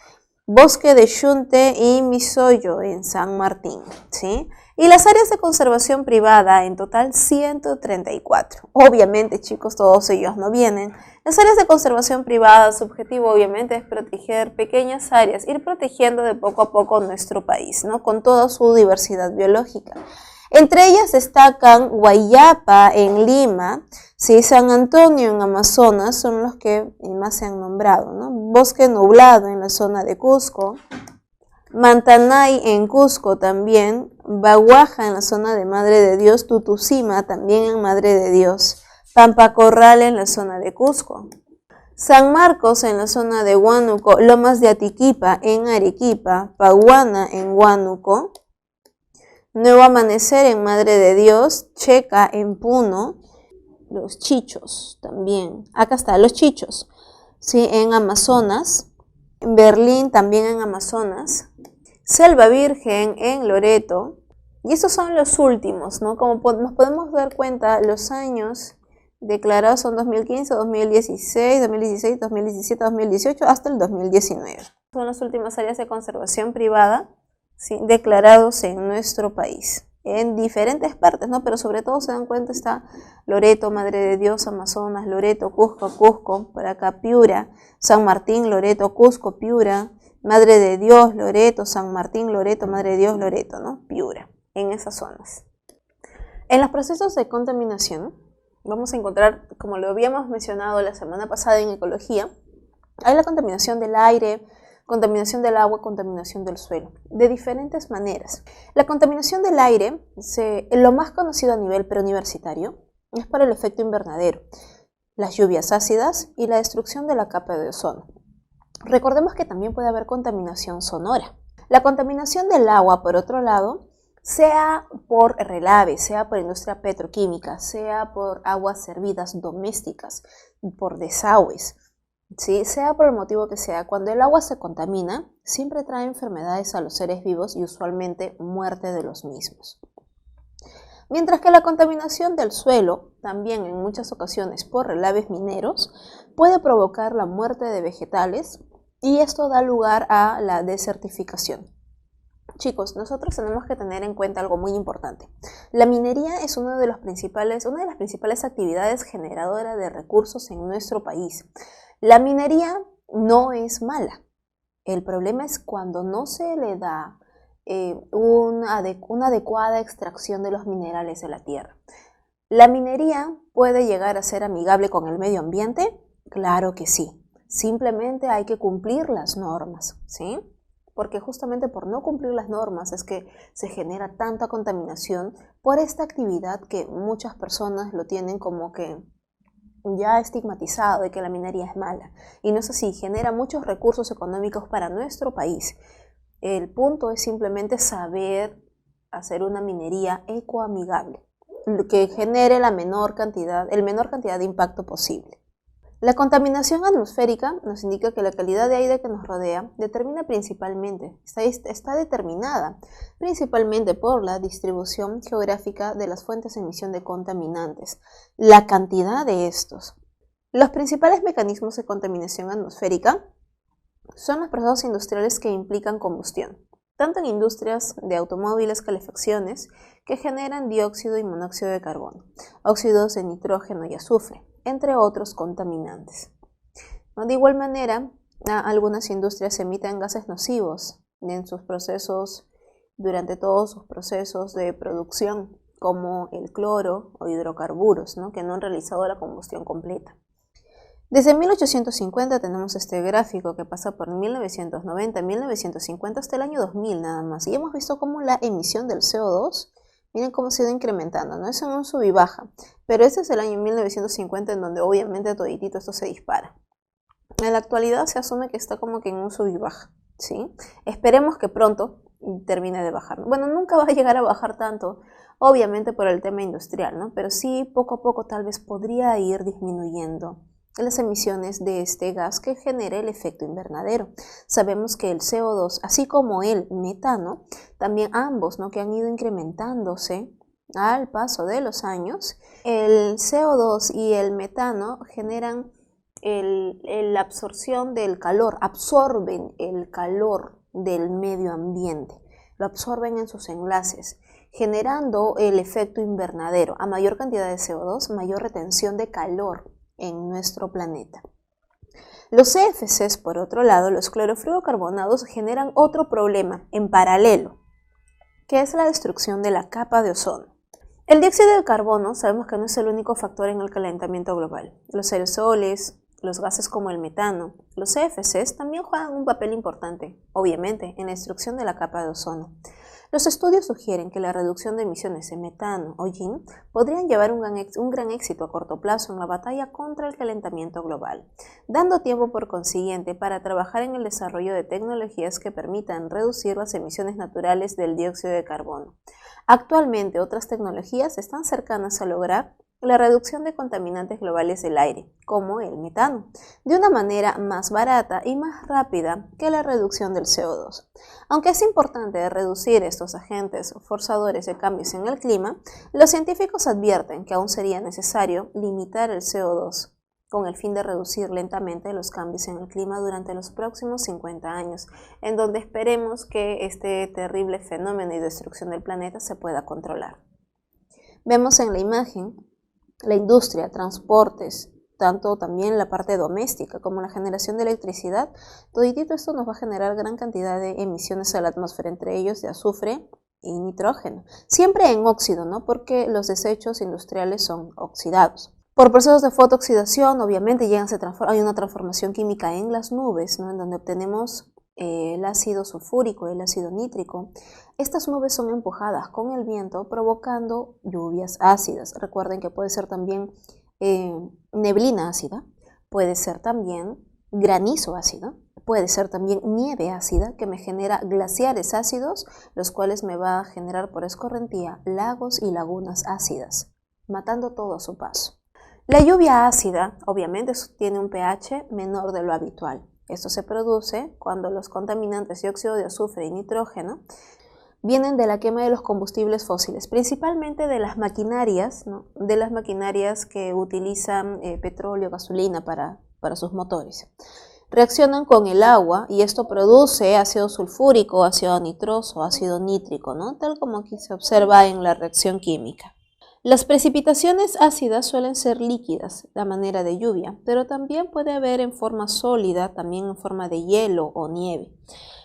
bosque de Xunte y Misoyo en San Martín, ¿sí? Y las áreas de conservación privada, en total 134. Obviamente, chicos, todos ellos no vienen. Las áreas de conservación privada, su objetivo obviamente es proteger pequeñas áreas, ir protegiendo de poco a poco nuestro país, ¿no? Con toda su diversidad biológica. Entre ellas destacan Guayapa en Lima, ¿sí? San Antonio en Amazonas, son los que más se han nombrado, ¿no? Bosque Nublado en la zona de Cusco, Mantanay en Cusco también, Baguaja en la zona de Madre de Dios, Tutucima también en Madre de Dios, Pampa Corral en la zona de Cusco, San Marcos en la zona de Huánuco, Lomas de Atiquipa en Arequipa, Paguana en Huánuco, Nuevo Amanecer en Madre de Dios, Checa en Puno, Los Chichos también, acá está, Los Chichos, ¿sí? En Amazonas, Berlín también en Amazonas, Selva Virgen en Loreto, y estos son los últimos, ¿no? Como nos podemos dar cuenta, los años declarados son 2015, 2016, 2016, 2017, 2018, hasta el 2019. Son las últimas áreas de conservación privada, ¿sí? Declarados en nuestro país, en diferentes partes, ¿no? Pero sobre todo se dan cuenta está Loreto, Madre de Dios, Amazonas, Loreto, Cusco, por acá Piura, San Martín, Loreto, Cusco, Piura, Madre de Dios, Loreto, San Martín, Loreto, Madre de Dios, Loreto, ¿no? Piura, en esas zonas. En los procesos de contaminación, vamos a encontrar, como lo habíamos mencionado la semana pasada en ecología, hay la contaminación del aire, contaminación del agua, contaminación del suelo, de diferentes maneras. La contaminación del aire, lo más conocido a nivel preuniversitario, es por el efecto invernadero, las lluvias ácidas y la destrucción de la capa de ozono. Recordemos que también puede haber contaminación sonora. La contaminación del agua, por otro lado, sea por relave, sea por industria petroquímica, sea por aguas servidas domésticas, por desagües, ¿sí? Sea por el motivo que sea, cuando el agua se contamina, siempre trae enfermedades a los seres vivos y usualmente muerte de los mismos. Mientras que la contaminación del suelo, también en muchas ocasiones por relaves mineros, puede provocar la muerte de vegetales y esto da lugar a la desertificación. Chicos, nosotros tenemos que tener en cuenta algo muy importante. La minería es una de las principales actividades generadoras de recursos en nuestro país. La minería no es mala. El problema es cuando no se le da una adecuada extracción de los minerales de la tierra. ¿La minería puede llegar a ser amigable con el medio ambiente? Claro que sí. Simplemente hay que cumplir las normas, ¿sí? Porque justamente por no cumplir las normas es que se genera tanta contaminación por esta actividad que muchas personas lo tienen como que ya estigmatizado de que la minería es mala. Y no es así, genera muchos recursos económicos para nuestro país. El punto es simplemente saber hacer una minería ecoamigable, que genere el menor cantidad de impacto posible. La contaminación atmosférica nos indica que la calidad de aire que nos rodea está determinada principalmente por la distribución geográfica de las fuentes de emisión de contaminantes, la cantidad de estos. Los principales mecanismos de contaminación atmosférica son los procesos industriales que implican combustión. tanto en industrias de automóviles, calefacciones, que generan dióxido y monóxido de carbono, óxidos de nitrógeno y azufre, entre otros contaminantes. De igual manera, algunas industrias emiten gases nocivos en sus procesos, durante todos sus procesos de producción, como el cloro o hidrocarburos, que no han realizado la combustión completa. Desde 1850 tenemos este gráfico que pasa por 1990, 1950 hasta el año 2000 nada más. Y hemos visto cómo la emisión del CO2, miren cómo se ha ido incrementando, ¿no? Es en un sub y baja. Pero este es el año 1950 en donde obviamente toditito esto se dispara. En la actualidad se asume que está como que en un sub y baja, ¿sí? Esperemos que pronto termine de bajar. Bueno, nunca va a llegar a bajar tanto, obviamente por el tema industrial, ¿no? Pero sí poco a poco tal vez podría ir disminuyendo las emisiones de este gas que genera el efecto invernadero. Sabemos que el CO2, así como el metano, también ambos, que han ido incrementándose al paso de los años. El CO2 y el metano generan la absorción del calor, absorben el calor del medio ambiente, lo absorben en sus enlaces, generando el efecto invernadero. A mayor cantidad de CO2, mayor retención de calor en nuestro planeta. Los CFCs, por otro lado, los clorofluorocarbonados, generan otro problema en paralelo, que es la destrucción de la capa de ozono. El dióxido de carbono sabemos que no es el único factor en el calentamiento global. Los aerosoles, los gases como el metano, los CFCs también juegan un papel importante, obviamente, en la destrucción de la capa de ozono. Los estudios sugieren que la reducción de emisiones de metano o YIN podrían llevar un gran éxito a corto plazo en la batalla contra el calentamiento global, dando tiempo por consiguiente para trabajar en el desarrollo de tecnologías que permitan reducir las emisiones naturales del dióxido de carbono. Actualmente, otras tecnologías están cercanas a lograr la reducción de contaminantes globales del aire, como el metano, de una manera más barata y más rápida que la reducción del CO2. Aunque es importante reducir estos agentes forzadores de cambios en el clima, los científicos advierten que aún sería necesario limitar el CO2 con el fin de reducir lentamente los cambios en el clima durante los próximos 50 años, en donde esperemos que este terrible fenómeno y destrucción del planeta se pueda controlar. Vemos en la imagen la industria, transportes, tanto también la parte doméstica como la generación de electricidad. Toditito esto nos va a generar gran cantidad de emisiones a la atmósfera, entre ellos de azufre y nitrógeno. Siempre en óxido, porque los desechos industriales son oxidados. Por procesos de fotooxidación, obviamente, hay una transformación química en las nubes, en donde obtenemos el ácido sulfúrico, el ácido nítrico. Estas nubes son empujadas con el viento, provocando lluvias ácidas. Recuerden que puede ser también neblina ácida, puede ser también granizo ácido, puede ser también nieve ácida que me genera glaciares ácidos, los cuales me va a generar por escorrentía lagos y lagunas ácidas, matando todo a su paso. La lluvia ácida, obviamente, tiene un pH menor de lo habitual. Esto se produce cuando los contaminantes dióxido de azufre y nitrógeno vienen de la quema de los combustibles fósiles, principalmente de las maquinarias, de las maquinarias que utilizan petróleo, gasolina para sus motores. Reaccionan con el agua y esto produce ácido sulfúrico, ácido nitroso, ácido nítrico, tal como aquí se observa en la reacción química. Las precipitaciones ácidas suelen ser líquidas, de manera de lluvia, pero también puede haber en forma sólida, también en forma de hielo o nieve.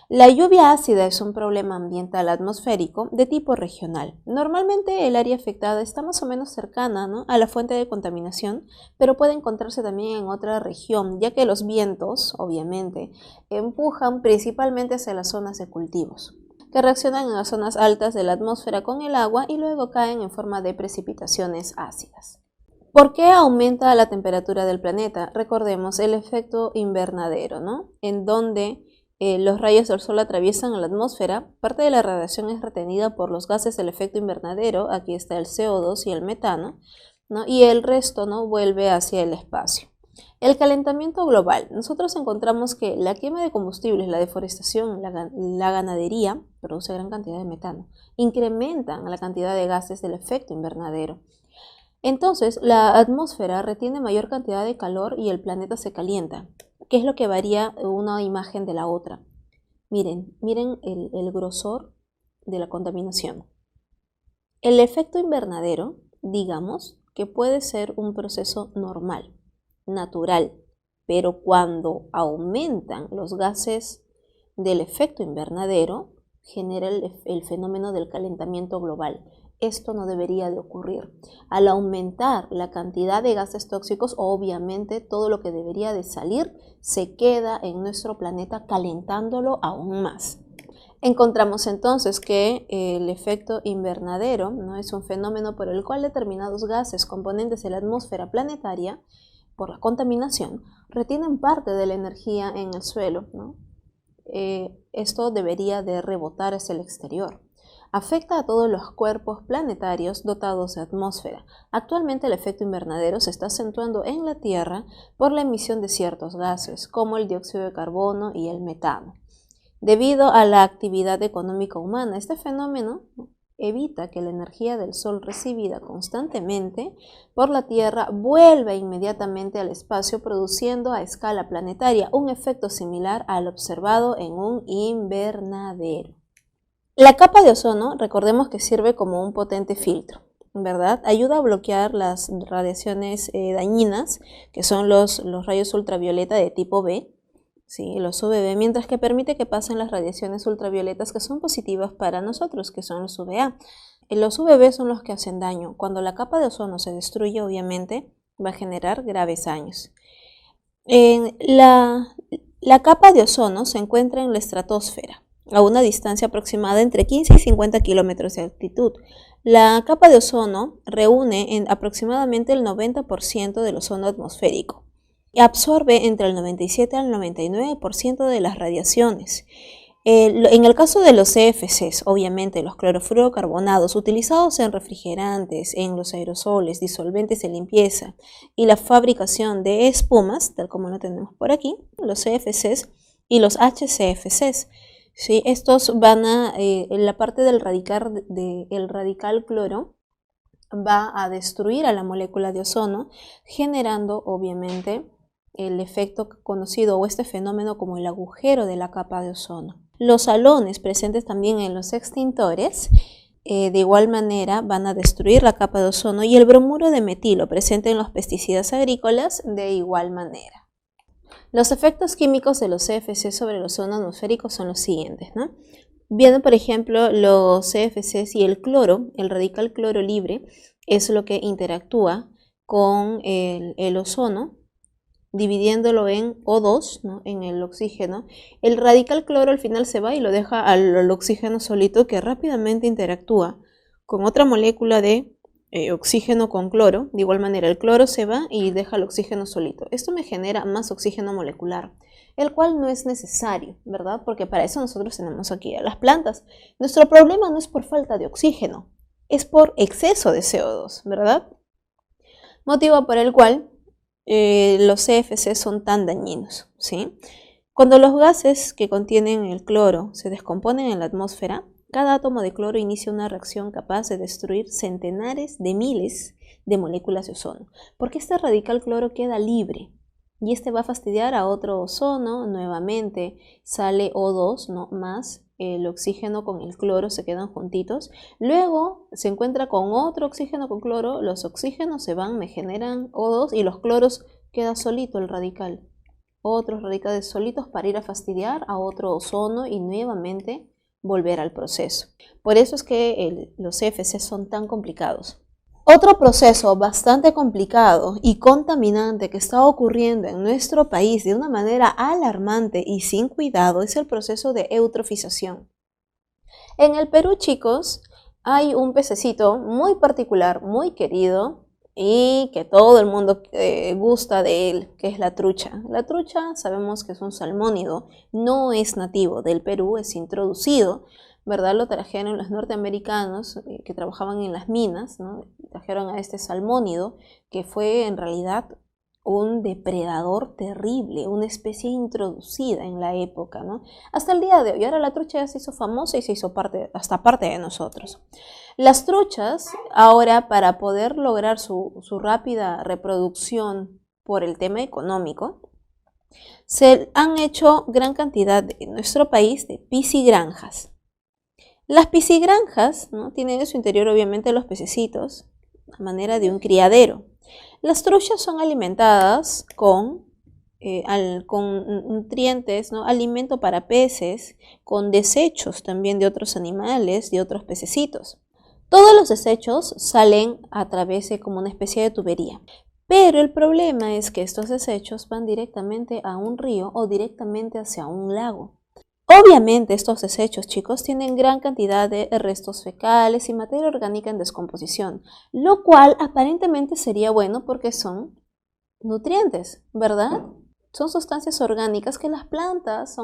La lluvia ácida es un problema ambiental atmosférico de tipo regional. Normalmente el área afectada está más o menos cercana, a la fuente de contaminación, pero puede encontrarse también en otra región, ya que los vientos, obviamente, empujan principalmente hacia las zonas de cultivos, que reaccionan en las zonas altas de la atmósfera con el agua y luego caen en forma de precipitaciones ácidas. ¿Por qué aumenta la temperatura del planeta? Recordemos el efecto invernadero, en donde los rayos del sol atraviesan la atmósfera, parte de la radiación es retenida por los gases del efecto invernadero, aquí está el CO2 y el metano, y el resto vuelve hacia el espacio. El calentamiento global. Nosotros encontramos que la quema de combustibles, la deforestación, la ganadería produce gran cantidad de metano, incrementan la cantidad de gases del efecto invernadero. Entonces, la atmósfera retiene mayor cantidad de calor y el planeta se calienta. ¿Qué es lo que varía una imagen de la otra? Miren el grosor de la contaminación. El efecto invernadero, digamos, que puede ser un proceso normal, natural, pero cuando aumentan los gases del efecto invernadero, genera el fenómeno del calentamiento global. Esto no debería de ocurrir. Al aumentar la cantidad de gases tóxicos, obviamente todo lo que debería de salir se queda en nuestro planeta calentándolo aún más. Encontramos entonces que el efecto invernadero, ¿no?, es un fenómeno por el cual determinados gases componentes de la atmósfera planetaria, por la contaminación, retienen parte de la energía en el suelo, ¿no? Esto debería de rebotar hacia el exterior. Afecta a todos los cuerpos planetarios dotados de atmósfera. Actualmente el efecto invernadero se está acentuando en la Tierra por la emisión de ciertos gases, como el dióxido de carbono y el metano. Debido a la actividad económica humana, este fenómeno evita que la energía del Sol recibida constantemente por la Tierra vuelva inmediatamente al espacio, produciendo a escala planetaria un efecto similar al observado en un invernadero. La capa de ozono, recordemos que sirve como un potente filtro, ¿verdad? Ayuda a bloquear las radiaciones dañinas, que son los rayos ultravioleta de tipo B, ¿sí?, los UVB, mientras que permite que pasen las radiaciones ultravioletas que son positivas para nosotros, que son los UVA. Los UVB son los que hacen daño. Cuando la capa de ozono se destruye, obviamente, va a generar graves daños. La capa de ozono se encuentra en la estratosfera, a una distancia aproximada entre 15 y 50 kilómetros de altitud. La capa de ozono reúne en aproximadamente el 90% del ozono atmosférico. Absorbe entre el 97 al 99% de las radiaciones. En el caso de los CFCs, obviamente los clorofluorocarbonados utilizados en refrigerantes, en los aerosoles, disolventes de limpieza y la fabricación de espumas, tal como lo tenemos por aquí, los CFCs y los HCFCs. ¿Sí? Estos van en la parte del radical cloro va a destruir a la molécula de ozono, generando obviamente el efecto conocido o este fenómeno como el agujero de la capa de ozono. Los halones presentes también en los extintores de igual manera van a destruir la capa de ozono, y el bromuro de metilo presente en los pesticidas agrícolas de igual manera. Los efectos químicos de los CFC sobre el ozono atmosférico son los siguientes, ¿no? Viendo, por ejemplo, los CFCs y el cloro, el radical cloro libre, es lo que interactúa con el ozono, dividiéndolo en O2, ¿no?, en el oxígeno. El radical cloro al final se va y lo deja al oxígeno solito, que rápidamente interactúa con otra molécula de oxígeno con cloro. De igual manera el cloro se va y deja el oxígeno solito. Esto me genera más oxígeno molecular, el cual no es necesario, ¿verdad? Porque para eso nosotros tenemos aquí a las plantas. Nuestro problema no es por falta de oxígeno, es por exceso de CO2, ¿verdad? Motivo por el cual los CFC son tan dañinos, ¿sí? Cuando los gases que contienen el cloro se descomponen en la atmósfera, cada átomo de cloro inicia una reacción capaz de destruir centenares de miles de moléculas de ozono, porque este radical cloro queda libre y este va a fastidiar a otro ozono. Nuevamente sale O2, ¿no?, más el oxígeno con el cloro se quedan juntitos, luego se encuentra con otro oxígeno con cloro, los oxígenos se van, me generan O2 y los cloros queda solito el radical, otros radicales solitos para ir a fastidiar a otro ozono y nuevamente volver al proceso. Por eso es que los CFC son tan complicados. Otro proceso bastante complicado y contaminante que está ocurriendo en nuestro país de una manera alarmante y sin cuidado es el proceso de eutrofización. En el Perú, chicos, hay un pececito muy particular, muy querido y que todo el mundo gusta de él, que es la trucha. La trucha sabemos que es un salmónido, no es nativo del Perú, es introducido, ¿verdad? Lo trajeron los norteamericanos que trabajaban en las minas, ¿no? Trajeron a este salmónido que fue en realidad un depredador terrible, una especie introducida en la época, ¿no? Hasta el día de hoy. Ahora la trucha ya se hizo famosa y se hizo hasta parte de nosotros. Las truchas, ahora, para poder lograr su rápida reproducción por el tema económico, Se han hecho gran cantidad en nuestro país de piscigranjas. Las piscigranjas, ¿no?, tienen en su interior obviamente los pececitos, a manera de un criadero. Las truchas son alimentadas con nutrientes, ¿no?, alimento para peces, con desechos también de otros animales, de otros pececitos. Todos los desechos salen a través de como una especie de tubería. Pero el problema es que estos desechos van directamente a un río o directamente hacia un lago. Obviamente estos desechos, chicos, tienen gran cantidad de restos fecales y materia orgánica en descomposición, lo cual aparentemente sería bueno porque son nutrientes, ¿verdad? Son sustancias orgánicas que las plantas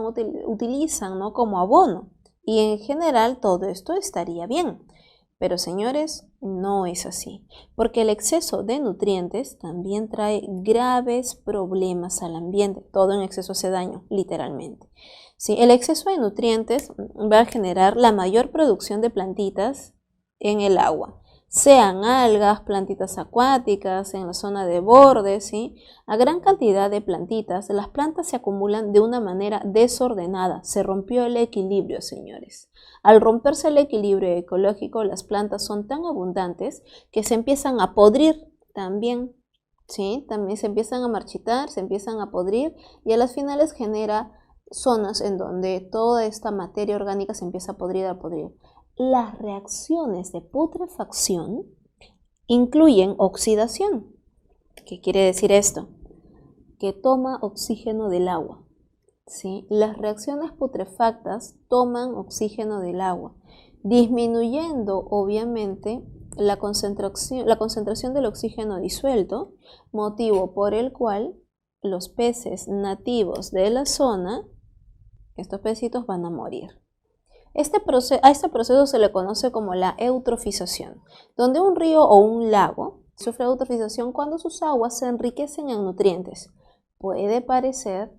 utilizan, ¿no?, como abono, y en general todo esto estaría bien. Pero señores, no es así, porque el exceso de nutrientes también trae graves problemas al ambiente. Todo en exceso hace daño, literalmente. Sí, el exceso de nutrientes va a generar la mayor producción de plantitas en el agua, sean algas, plantitas acuáticas, en la zona de bordes, ¿sí? A gran cantidad de plantitas, las plantas se acumulan de una manera desordenada. Se rompió el equilibrio, señores. Al romperse el equilibrio ecológico, las plantas son tan abundantes que se empiezan a podrir también, ¿sí? También se empiezan a marchitar, se empiezan a podrir y a las finales genera zonas en donde toda esta materia orgánica se empieza a podrir, Las reacciones de putrefacción incluyen oxidación. ¿Qué quiere decir esto? Que toma oxígeno del agua. ¿Sí? Las reacciones putrefactas toman oxígeno del agua, disminuyendo obviamente la concentración del oxígeno disuelto, motivo por el cual los peces nativos de la zona, estos pecitos, van a morir. A este proceso se le conoce como la eutrofización, donde un río o un lago sufre eutrofización cuando sus aguas se enriquecen en nutrientes. Puede parecer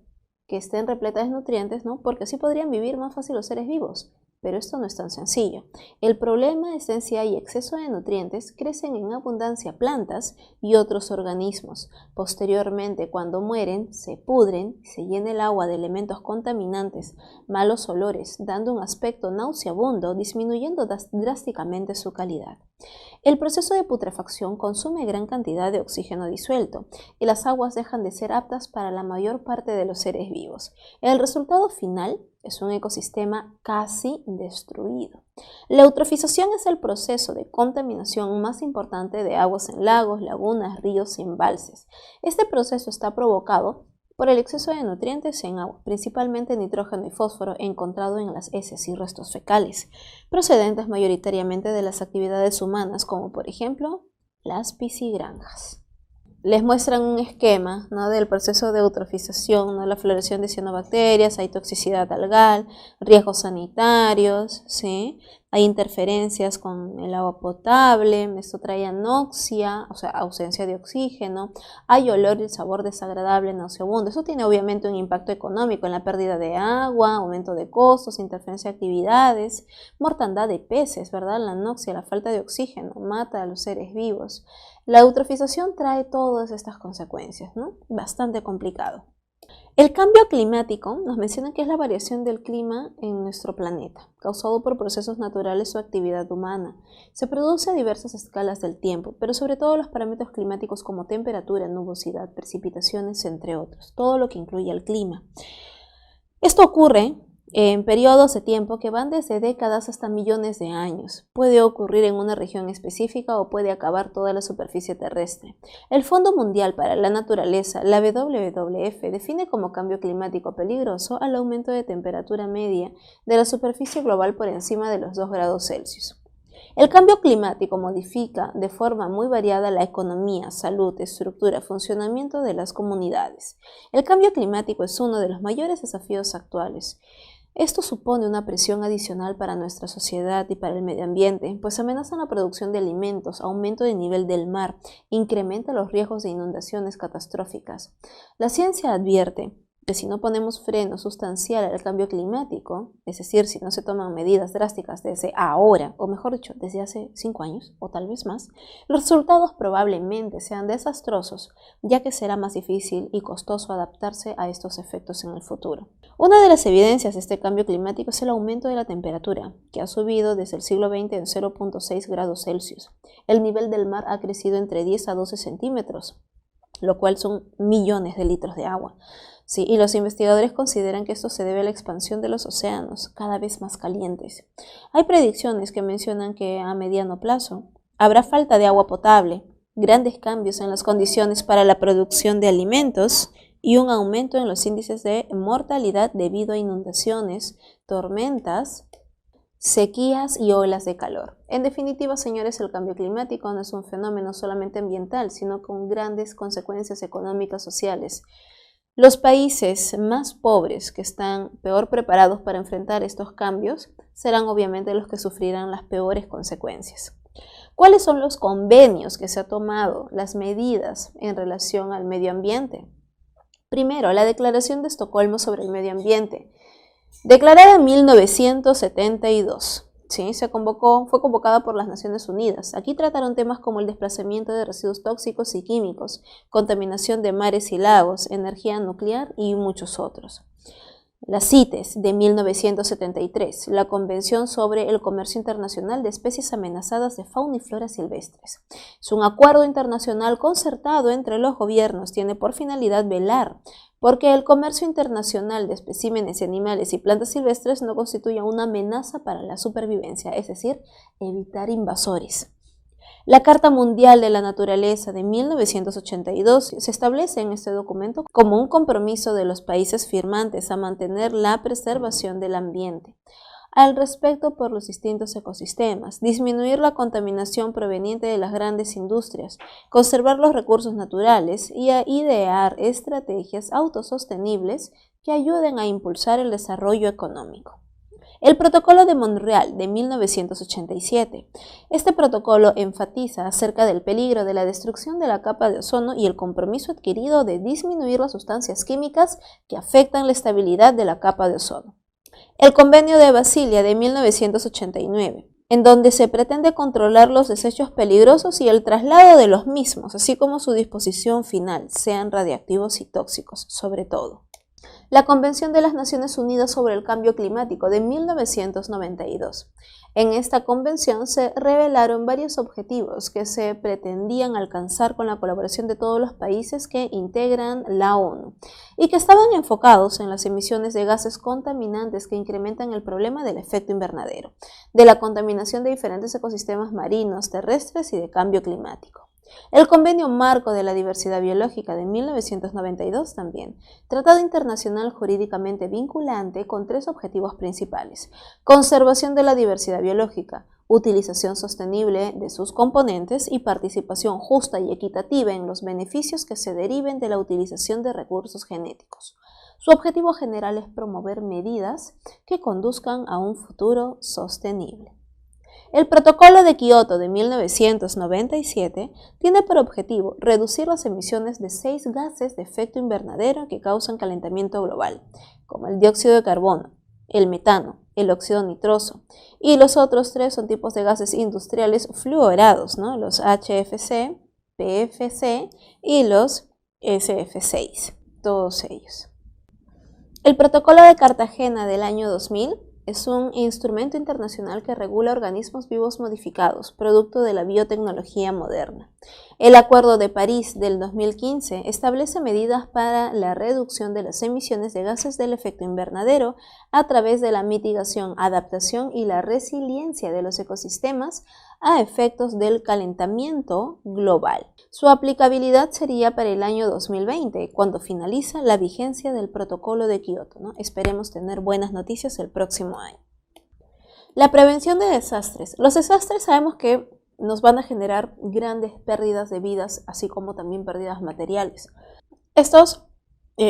que estén repletas de nutrientes, ¿no?, porque así podrían vivir más fácil los seres vivos, pero esto no es tan sencillo. El problema es en si hay exceso de nutrientes, crecen en abundancia plantas y otros organismos. Posteriormente, cuando mueren, se pudren, se llena el agua de elementos contaminantes, malos olores, dando un aspecto nauseabundo, disminuyendo drásticamente su calidad. El proceso de putrefacción consume gran cantidad de oxígeno disuelto y las aguas dejan de ser aptas para la mayor parte de los seres vivos. El resultado final es un ecosistema casi destruido. La eutrofización es el proceso de contaminación más importante de aguas en lagos, lagunas, ríos y embalses. Este proceso está provocado por el exceso de nutrientes en agua, principalmente nitrógeno y fósforo encontrado en las heces y restos fecales, procedentes mayoritariamente de las actividades humanas, como por ejemplo las piscigranjas. Les muestran un esquema, ¿no?, del proceso de eutrofización, ¿no?, la floración de cianobacterias, hay toxicidad algal, riesgos sanitarios, ¿sí? Hay interferencias con el agua potable, esto trae anoxia, o sea, ausencia de oxígeno, hay olor y sabor desagradable, nauseabundo. Eso tiene obviamente un impacto económico en la pérdida de agua, aumento de costos, interferencia de actividades, mortandad de peces, ¿verdad? La anoxia, la falta de oxígeno, mata a los seres vivos. La eutrofización trae todas estas consecuencias, ¿no? Bastante complicado. El cambio climático nos menciona que es la variación del clima en nuestro planeta, causado por procesos naturales o actividad humana. Se produce a diversas escalas del tiempo, pero sobre todo los parámetros climáticos como temperatura, nubosidad, precipitaciones, entre otros, todo lo que incluye al clima. Esto ocurre en periodos de tiempo que van desde décadas hasta millones de años. Puede ocurrir en una región específica o puede acabar toda la superficie terrestre. El Fondo Mundial para la Naturaleza, la WWF, define como cambio climático peligroso al aumento de temperatura media de la superficie global por encima de los 2 grados Celsius. El cambio climático modifica de forma muy variada la economía, salud, estructura, funcionamiento de las comunidades. El cambio climático es uno de los mayores desafíos actuales. Esto supone una presión adicional para nuestra sociedad y para el medio ambiente, pues amenaza la producción de alimentos, aumento del nivel del mar, incrementa los riesgos de inundaciones catastróficas. La ciencia advierte que si no ponemos freno sustancial al cambio climático, es decir, si no se toman medidas drásticas desde ahora, o mejor dicho, desde hace 5 años o tal vez más, los resultados probablemente sean desastrosos, ya que será más difícil y costoso adaptarse a estos efectos en el futuro. Una de las evidencias de este cambio climático es el aumento de la temperatura, que ha subido desde el siglo XX en 0,6 grados Celsius. El nivel del mar ha crecido entre 10 a 12 centímetros, lo cual son millones de litros de agua. Sí, y los investigadores consideran que esto se debe a la expansión de los océanos, cada vez más calientes. Hay predicciones que mencionan que a mediano plazo habrá falta de agua potable, grandes cambios en las condiciones para la producción de alimentos y un aumento en los índices de mortalidad debido a inundaciones, tormentas, sequías y olas de calor. En definitiva, señores, el cambio climático no es un fenómeno solamente ambiental, sino con grandes consecuencias económicas, sociales. Los países más pobres, que están peor preparados para enfrentar estos cambios, serán obviamente los que sufrirán las peores consecuencias. ¿Cuáles son los convenios que se ha tomado, las medidas en relación al medio ambiente? Primero, la Declaración de Estocolmo sobre el Medio Ambiente, declarada en 1972. Sí, fue convocada por las Naciones Unidas. Aquí trataron temas como el desplazamiento de residuos tóxicos y químicos, contaminación de mares y lagos, energía nuclear y muchos otros. La CITES de 1973, la Convención sobre el Comercio Internacional de Especies Amenazadas de Fauna y Flora Silvestres. Es un acuerdo internacional concertado entre los gobiernos, tiene por finalidad velar porque el comercio internacional de especímenes animales y plantas silvestres no constituya una amenaza para la supervivencia, es decir, evitar invasores. La Carta Mundial de la Naturaleza de 1982 se establece en este documento como un compromiso de los países firmantes a mantener la preservación del ambiente al respecto por los distintos ecosistemas, disminuir la contaminación proveniente de las grandes industrias, conservar los recursos naturales y a idear estrategias autosostenibles que ayuden a impulsar el desarrollo económico. El Protocolo de Montreal de 1987. Este protocolo enfatiza acerca del peligro de la destrucción de la capa de ozono y el compromiso adquirido de disminuir las sustancias químicas que afectan la estabilidad de la capa de ozono. El Convenio de Basilea de 1989, en donde se pretende controlar los desechos peligrosos y el traslado de los mismos, así como su disposición final, sean radiactivos y tóxicos, sobre todo. La Convención de las Naciones Unidas sobre el Cambio Climático de 1992. En esta convención se revelaron varios objetivos que se pretendían alcanzar con la colaboración de todos los países que integran la ONU y que estaban enfocados en las emisiones de gases contaminantes que incrementan el problema del efecto invernadero, de la contaminación de diferentes ecosistemas marinos, terrestres y de cambio climático. El Convenio Marco de la Diversidad Biológica de 1992 también, tratado internacional jurídicamente vinculante con 3 objetivos principales: conservación de la diversidad biológica, utilización sostenible de sus componentes y participación justa y equitativa en los beneficios que se deriven de la utilización de recursos genéticos. Su objetivo general es promover medidas que conduzcan a un futuro sostenible. El Protocolo de Kioto de 1997 tiene por objetivo reducir las emisiones de 6 gases de efecto invernadero que causan calentamiento global, como el dióxido de carbono, el metano, el óxido nitroso, y los otros 3 son tipos de gases industriales fluorados, ¿no? Los HFC, PFC y los SF6, todos ellos. El Protocolo de Cartagena del año 2000 es un instrumento internacional que regula organismos vivos modificados, producto de la biotecnología moderna. El Acuerdo de París del 2015 establece medidas para la reducción de las emisiones de gases del efecto invernadero a través de la mitigación, adaptación y la resiliencia de los ecosistemas a efectos del calentamiento global. Su aplicabilidad sería para el año 2020, cuando finaliza la vigencia del Protocolo de Kioto, ¿no? Esperemos tener buenas noticias el próximo año. La prevención de desastres. Los desastres sabemos que nos van a generar grandes pérdidas de vidas, así como también pérdidas materiales. Estos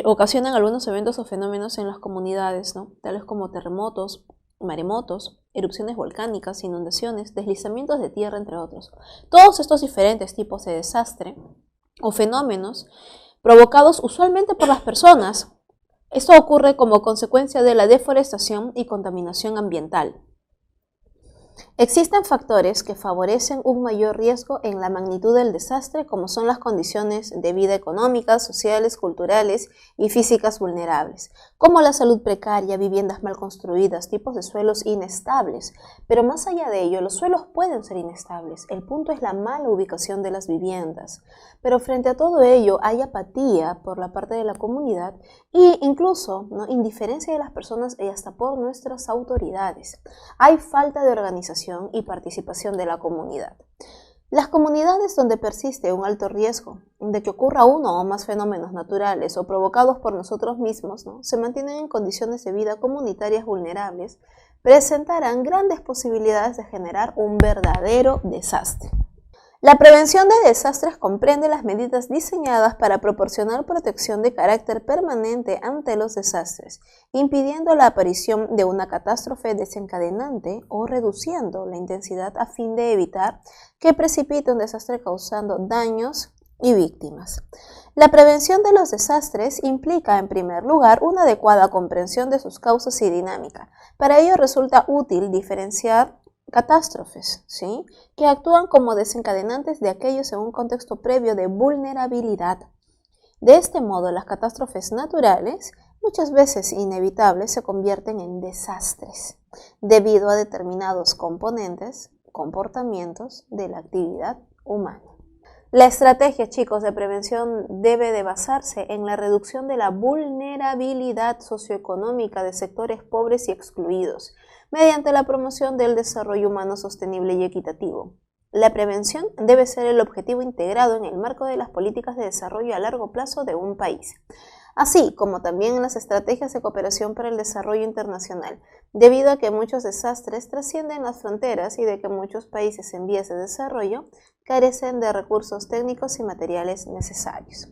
ocasionan algunos eventos o fenómenos en las comunidades, ¿no? Tales como terremotos, maremotos, erupciones volcánicas, inundaciones, deslizamientos de tierra, entre otros. Todos estos diferentes tipos de desastre o fenómenos provocados usualmente por las personas Esto ocurre como consecuencia de la deforestación y contaminación ambiental. Existen factores que favorecen un mayor riesgo en la magnitud del desastre, como son las condiciones de vida económicas, sociales, culturales y físicas vulnerables, como la salud precaria, viviendas mal construidas, tipos de suelos inestables. Pero más allá de ello, los suelos pueden ser inestables. El punto es la mala ubicación de las viviendas. Pero frente a todo ello hay apatía por la parte de la comunidad e incluso indiferencia de las personas y hasta por nuestras autoridades. Hay falta de organización y participación de la comunidad. Las comunidades donde persiste un alto riesgo de que ocurra uno o más fenómenos naturales o provocados por nosotros mismos, se mantienen en condiciones de vida comunitarias vulnerables, presentarán grandes posibilidades de generar un verdadero desastre. La prevención de desastres comprende las medidas diseñadas para proporcionar protección de carácter permanente ante los desastres, impidiendo la aparición de una catástrofe desencadenante o reduciendo la intensidad a fin de evitar que precipite un desastre causando daños y víctimas. La prevención de los desastres implica, en primer lugar, una adecuada comprensión de sus causas y dinámica. Para ello resulta útil diferenciar catástrofes, ¿sí?, que actúan como desencadenantes de aquellos en un contexto previo de vulnerabilidad. De este modo, las catástrofes naturales, muchas veces inevitables, se convierten en desastres debido a determinados comportamientos de la actividad humana. La estrategia, chicos, de prevención debe de basarse en la reducción de la vulnerabilidad socioeconómica de sectores pobres y excluidos, mediante la promoción del desarrollo humano sostenible y equitativo. La prevención debe ser el objetivo integrado en el marco de las políticas de desarrollo a largo plazo de un país, así como también en las estrategias de cooperación para el desarrollo internacional, debido a que muchos desastres trascienden las fronteras y de que muchos países en vías de desarrollo carecen de recursos técnicos y materiales necesarios.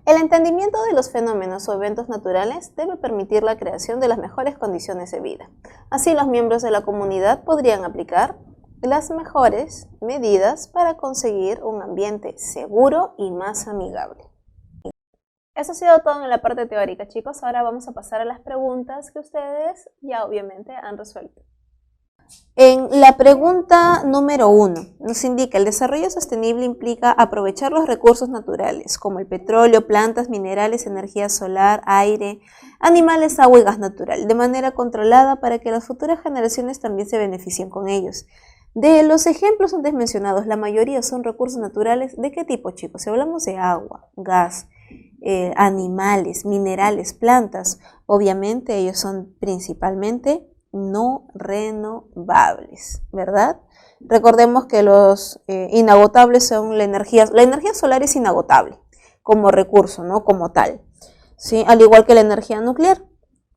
El entendimiento de los fenómenos o eventos naturales debe permitir la creación de las mejores condiciones de vida. Así, los miembros de la comunidad podrían aplicar las mejores medidas para conseguir un ambiente seguro y más amigable. Eso ha sido todo en la parte teórica, chicos. Ahora vamos a pasar a las preguntas que ustedes ya obviamente han resuelto. En la pregunta número 1 nos indica: el desarrollo sostenible implica aprovechar los recursos naturales como el petróleo, plantas, minerales, energía solar, aire, animales, agua y gas natural, de manera controlada para que las futuras generaciones también se beneficien con ellos. De los ejemplos antes mencionados, la mayoría son recursos naturales. ¿De qué tipo, chicos? Si hablamos de agua, gas, animales, minerales, plantas, obviamente ellos son principalmente no renovables, ¿verdad? Recordemos que los inagotables son la energía solar es inagotable como recurso, ¿no? Como tal, ¿sí? Al igual que la energía nuclear,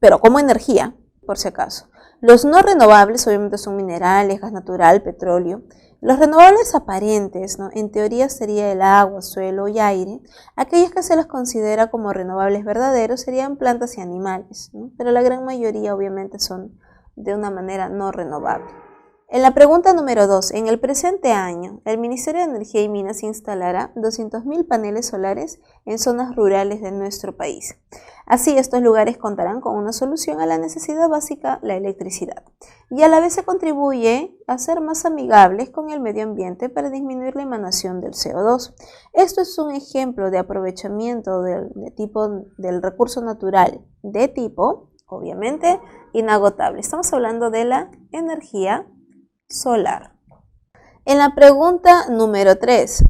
pero como energía, por si acaso. Los no renovables obviamente son minerales, gas natural, petróleo. Los renovables aparentes, ¿no?, en teoría sería el agua, suelo y aire. Aquellos que se los considera como renovables verdaderos serían plantas y animales, ¿no? Pero la gran mayoría obviamente son de una manera no renovable. En la pregunta número 2, en el presente año, el Ministerio de Energía y Minas instalará 200.000 paneles solares en zonas rurales de nuestro país. Así, estos lugares contarán con una solución a la necesidad básica, la electricidad, y a la vez se contribuye a ser más amigables con el medio ambiente para disminuir la emanación del CO2. Esto es un ejemplo de aprovechamiento del recurso natural de tipo, obviamente, inagotable. Estamos hablando de la energía solar. En la pregunta número 3,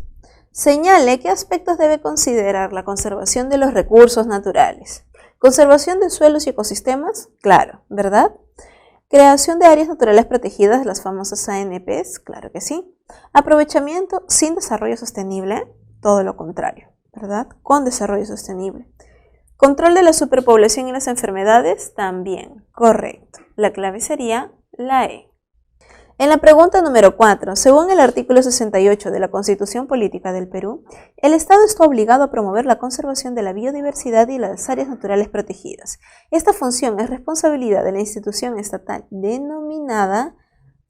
señale qué aspectos debe considerar la conservación de los recursos naturales. Conservación de suelos y ecosistemas, claro, ¿verdad? Creación de áreas naturales protegidas, las famosas ANPs, claro que sí. Aprovechamiento sin desarrollo sostenible, todo lo contrario, ¿verdad? Con desarrollo sostenible. Control de la superpoblación y las enfermedades, también, correcto. La clave sería la E. En la pregunta número 4, según el artículo 68 de la Constitución Política del Perú, el Estado está obligado a promover la conservación de la biodiversidad y las áreas naturales protegidas. Esta función es responsabilidad de la institución estatal denominada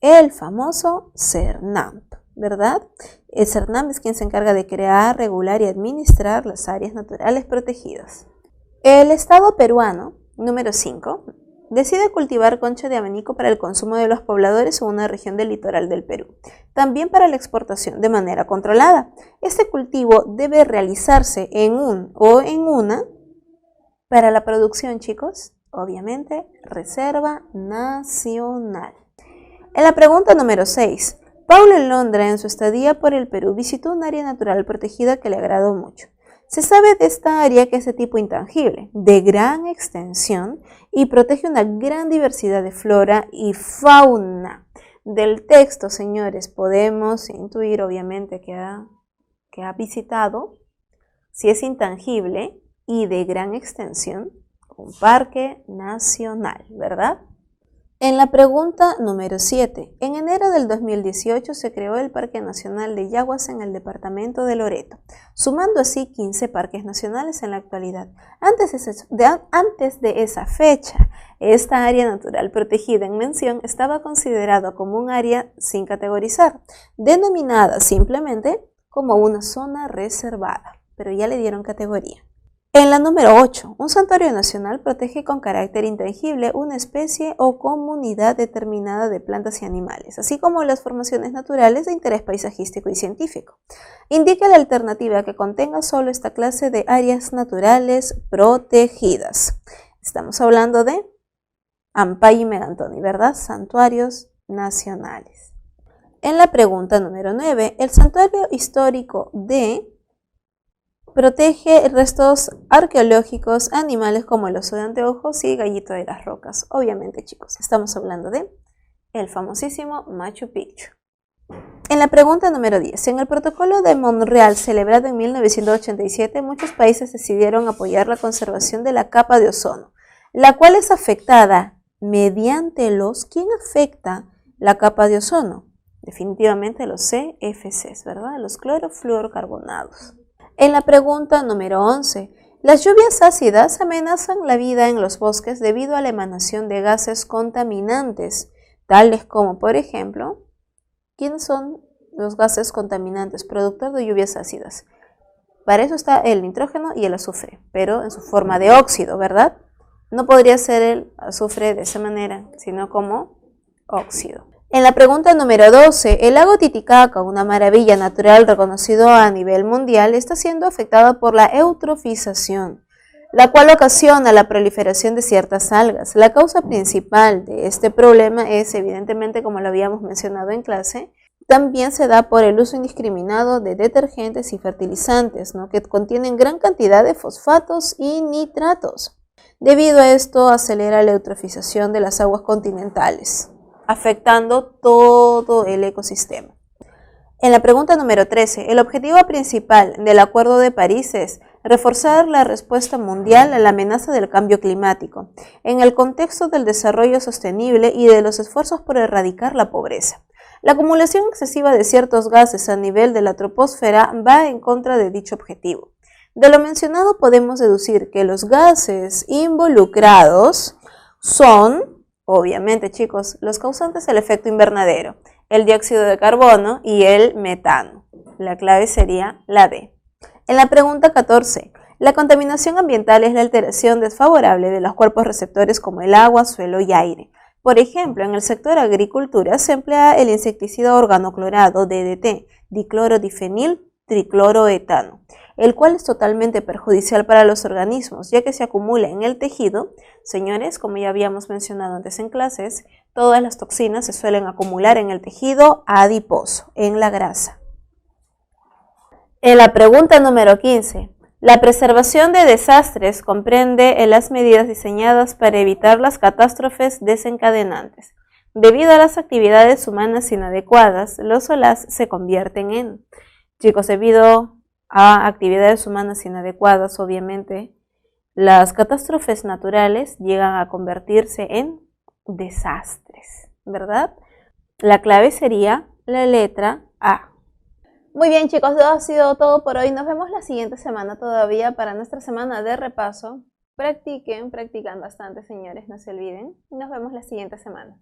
el famoso CERNAMP, ¿verdad? El CERNAMP es quien se encarga de crear, regular y administrar las áreas naturales protegidas. El Estado peruano, número 5, decide cultivar concha de abanico para el consumo de los pobladores en una región del litoral del Perú, también para la exportación de manera controlada. Este cultivo debe realizarse en un o en una, para la producción, chicos, obviamente, reserva nacional. En la pregunta número 6, Paulo Londra en su estadía por el Perú visitó un área natural protegida que le agradó mucho. Se sabe de esta área que es de tipo intangible, de gran extensión y protege una gran diversidad de flora y fauna. Del texto, señores, podemos intuir obviamente que ha visitado, si es intangible y de gran extensión, un parque nacional, ¿verdad? En la pregunta número 7, en enero del 2018 se creó el Parque Nacional de Yaguas en el departamento de Loreto, sumando así 15 parques nacionales en la actualidad. Antes de esa fecha, esta área natural protegida en mención estaba considerada como un área sin categorizar, denominada simplemente como una zona reservada, pero ya le dieron categoría. En la número 8, un santuario nacional protege con carácter intangible una especie o comunidad determinada de plantas y animales, así como las formaciones naturales de interés paisajístico y científico. Indica la alternativa que contenga solo esta clase de áreas naturales protegidas. Estamos hablando de Ampay y Megantoni, ¿verdad? Santuarios nacionales. En la pregunta número 9, el santuario histórico de protege restos arqueológicos, animales como el oso de anteojos y gallito de las rocas. Obviamente, chicos, estamos hablando de el famosísimo Machu Picchu. En la pregunta número 10, en el protocolo de Montreal celebrado en 1987, muchos países decidieron apoyar la conservación de la capa de ozono, la cual es afectada mediante ¿quién afecta la capa de ozono? Definitivamente los CFCs, ¿verdad? Los clorofluorocarbonados. En la pregunta número 11, las lluvias ácidas amenazan la vida en los bosques debido a la emanación de gases contaminantes, tales como, por ejemplo, ¿quiénes son los gases contaminantes productores de lluvias ácidas? Para eso está el nitrógeno y el azufre, pero en su forma de óxido, ¿verdad? No podría ser el azufre de esa manera, sino como óxido. En la pregunta número 12, el lago Titicaca, una maravilla natural reconocido a nivel mundial, está siendo afectada por la eutrofización, la cual ocasiona la proliferación de ciertas algas. La causa principal de este problema es, evidentemente, como lo habíamos mencionado en clase, también se da por el uso indiscriminado de detergentes y fertilizantes, ¿no?, que contienen gran cantidad de fosfatos y nitratos. Debido a esto, acelera la eutrofización de las aguas continentales, afectando todo el ecosistema. En la pregunta número 13, el objetivo principal del Acuerdo de París es reforzar la respuesta mundial a la amenaza del cambio climático, en el contexto del desarrollo sostenible y de los esfuerzos por erradicar la pobreza. La acumulación excesiva de ciertos gases a nivel de la troposfera va en contra de dicho objetivo. De lo mencionado podemos deducir que los gases involucrados son, obviamente, chicos, los causantes del efecto invernadero, el dióxido de carbono y el metano. La clave sería la D. En la pregunta 14, la contaminación ambiental es la alteración desfavorable de los cuerpos receptores como el agua, suelo y aire. Por ejemplo, en el sector agricultura se emplea el insecticida organoclorado DDT, diclorodifenil tricloroetano, el cual es totalmente perjudicial para los organismos, ya que se acumula en el tejido. Señores, como ya habíamos mencionado antes en clases, todas las toxinas se suelen acumular en el tejido adiposo, en la grasa. En la pregunta número 15, la preservación de desastres comprende las medidas diseñadas para evitar las catástrofes desencadenantes. Debido a las actividades humanas inadecuadas, los OLAS se convierten en, chicos, debido a actividades humanas inadecuadas, obviamente, las catástrofes naturales llegan a convertirse en desastres, ¿verdad? La clave sería la letra A. Muy bien, chicos, eso ha sido todo por hoy. Nos vemos la siguiente semana todavía para nuestra semana de repaso. Practican bastante, señores, no se olviden. Nos vemos la siguiente semana.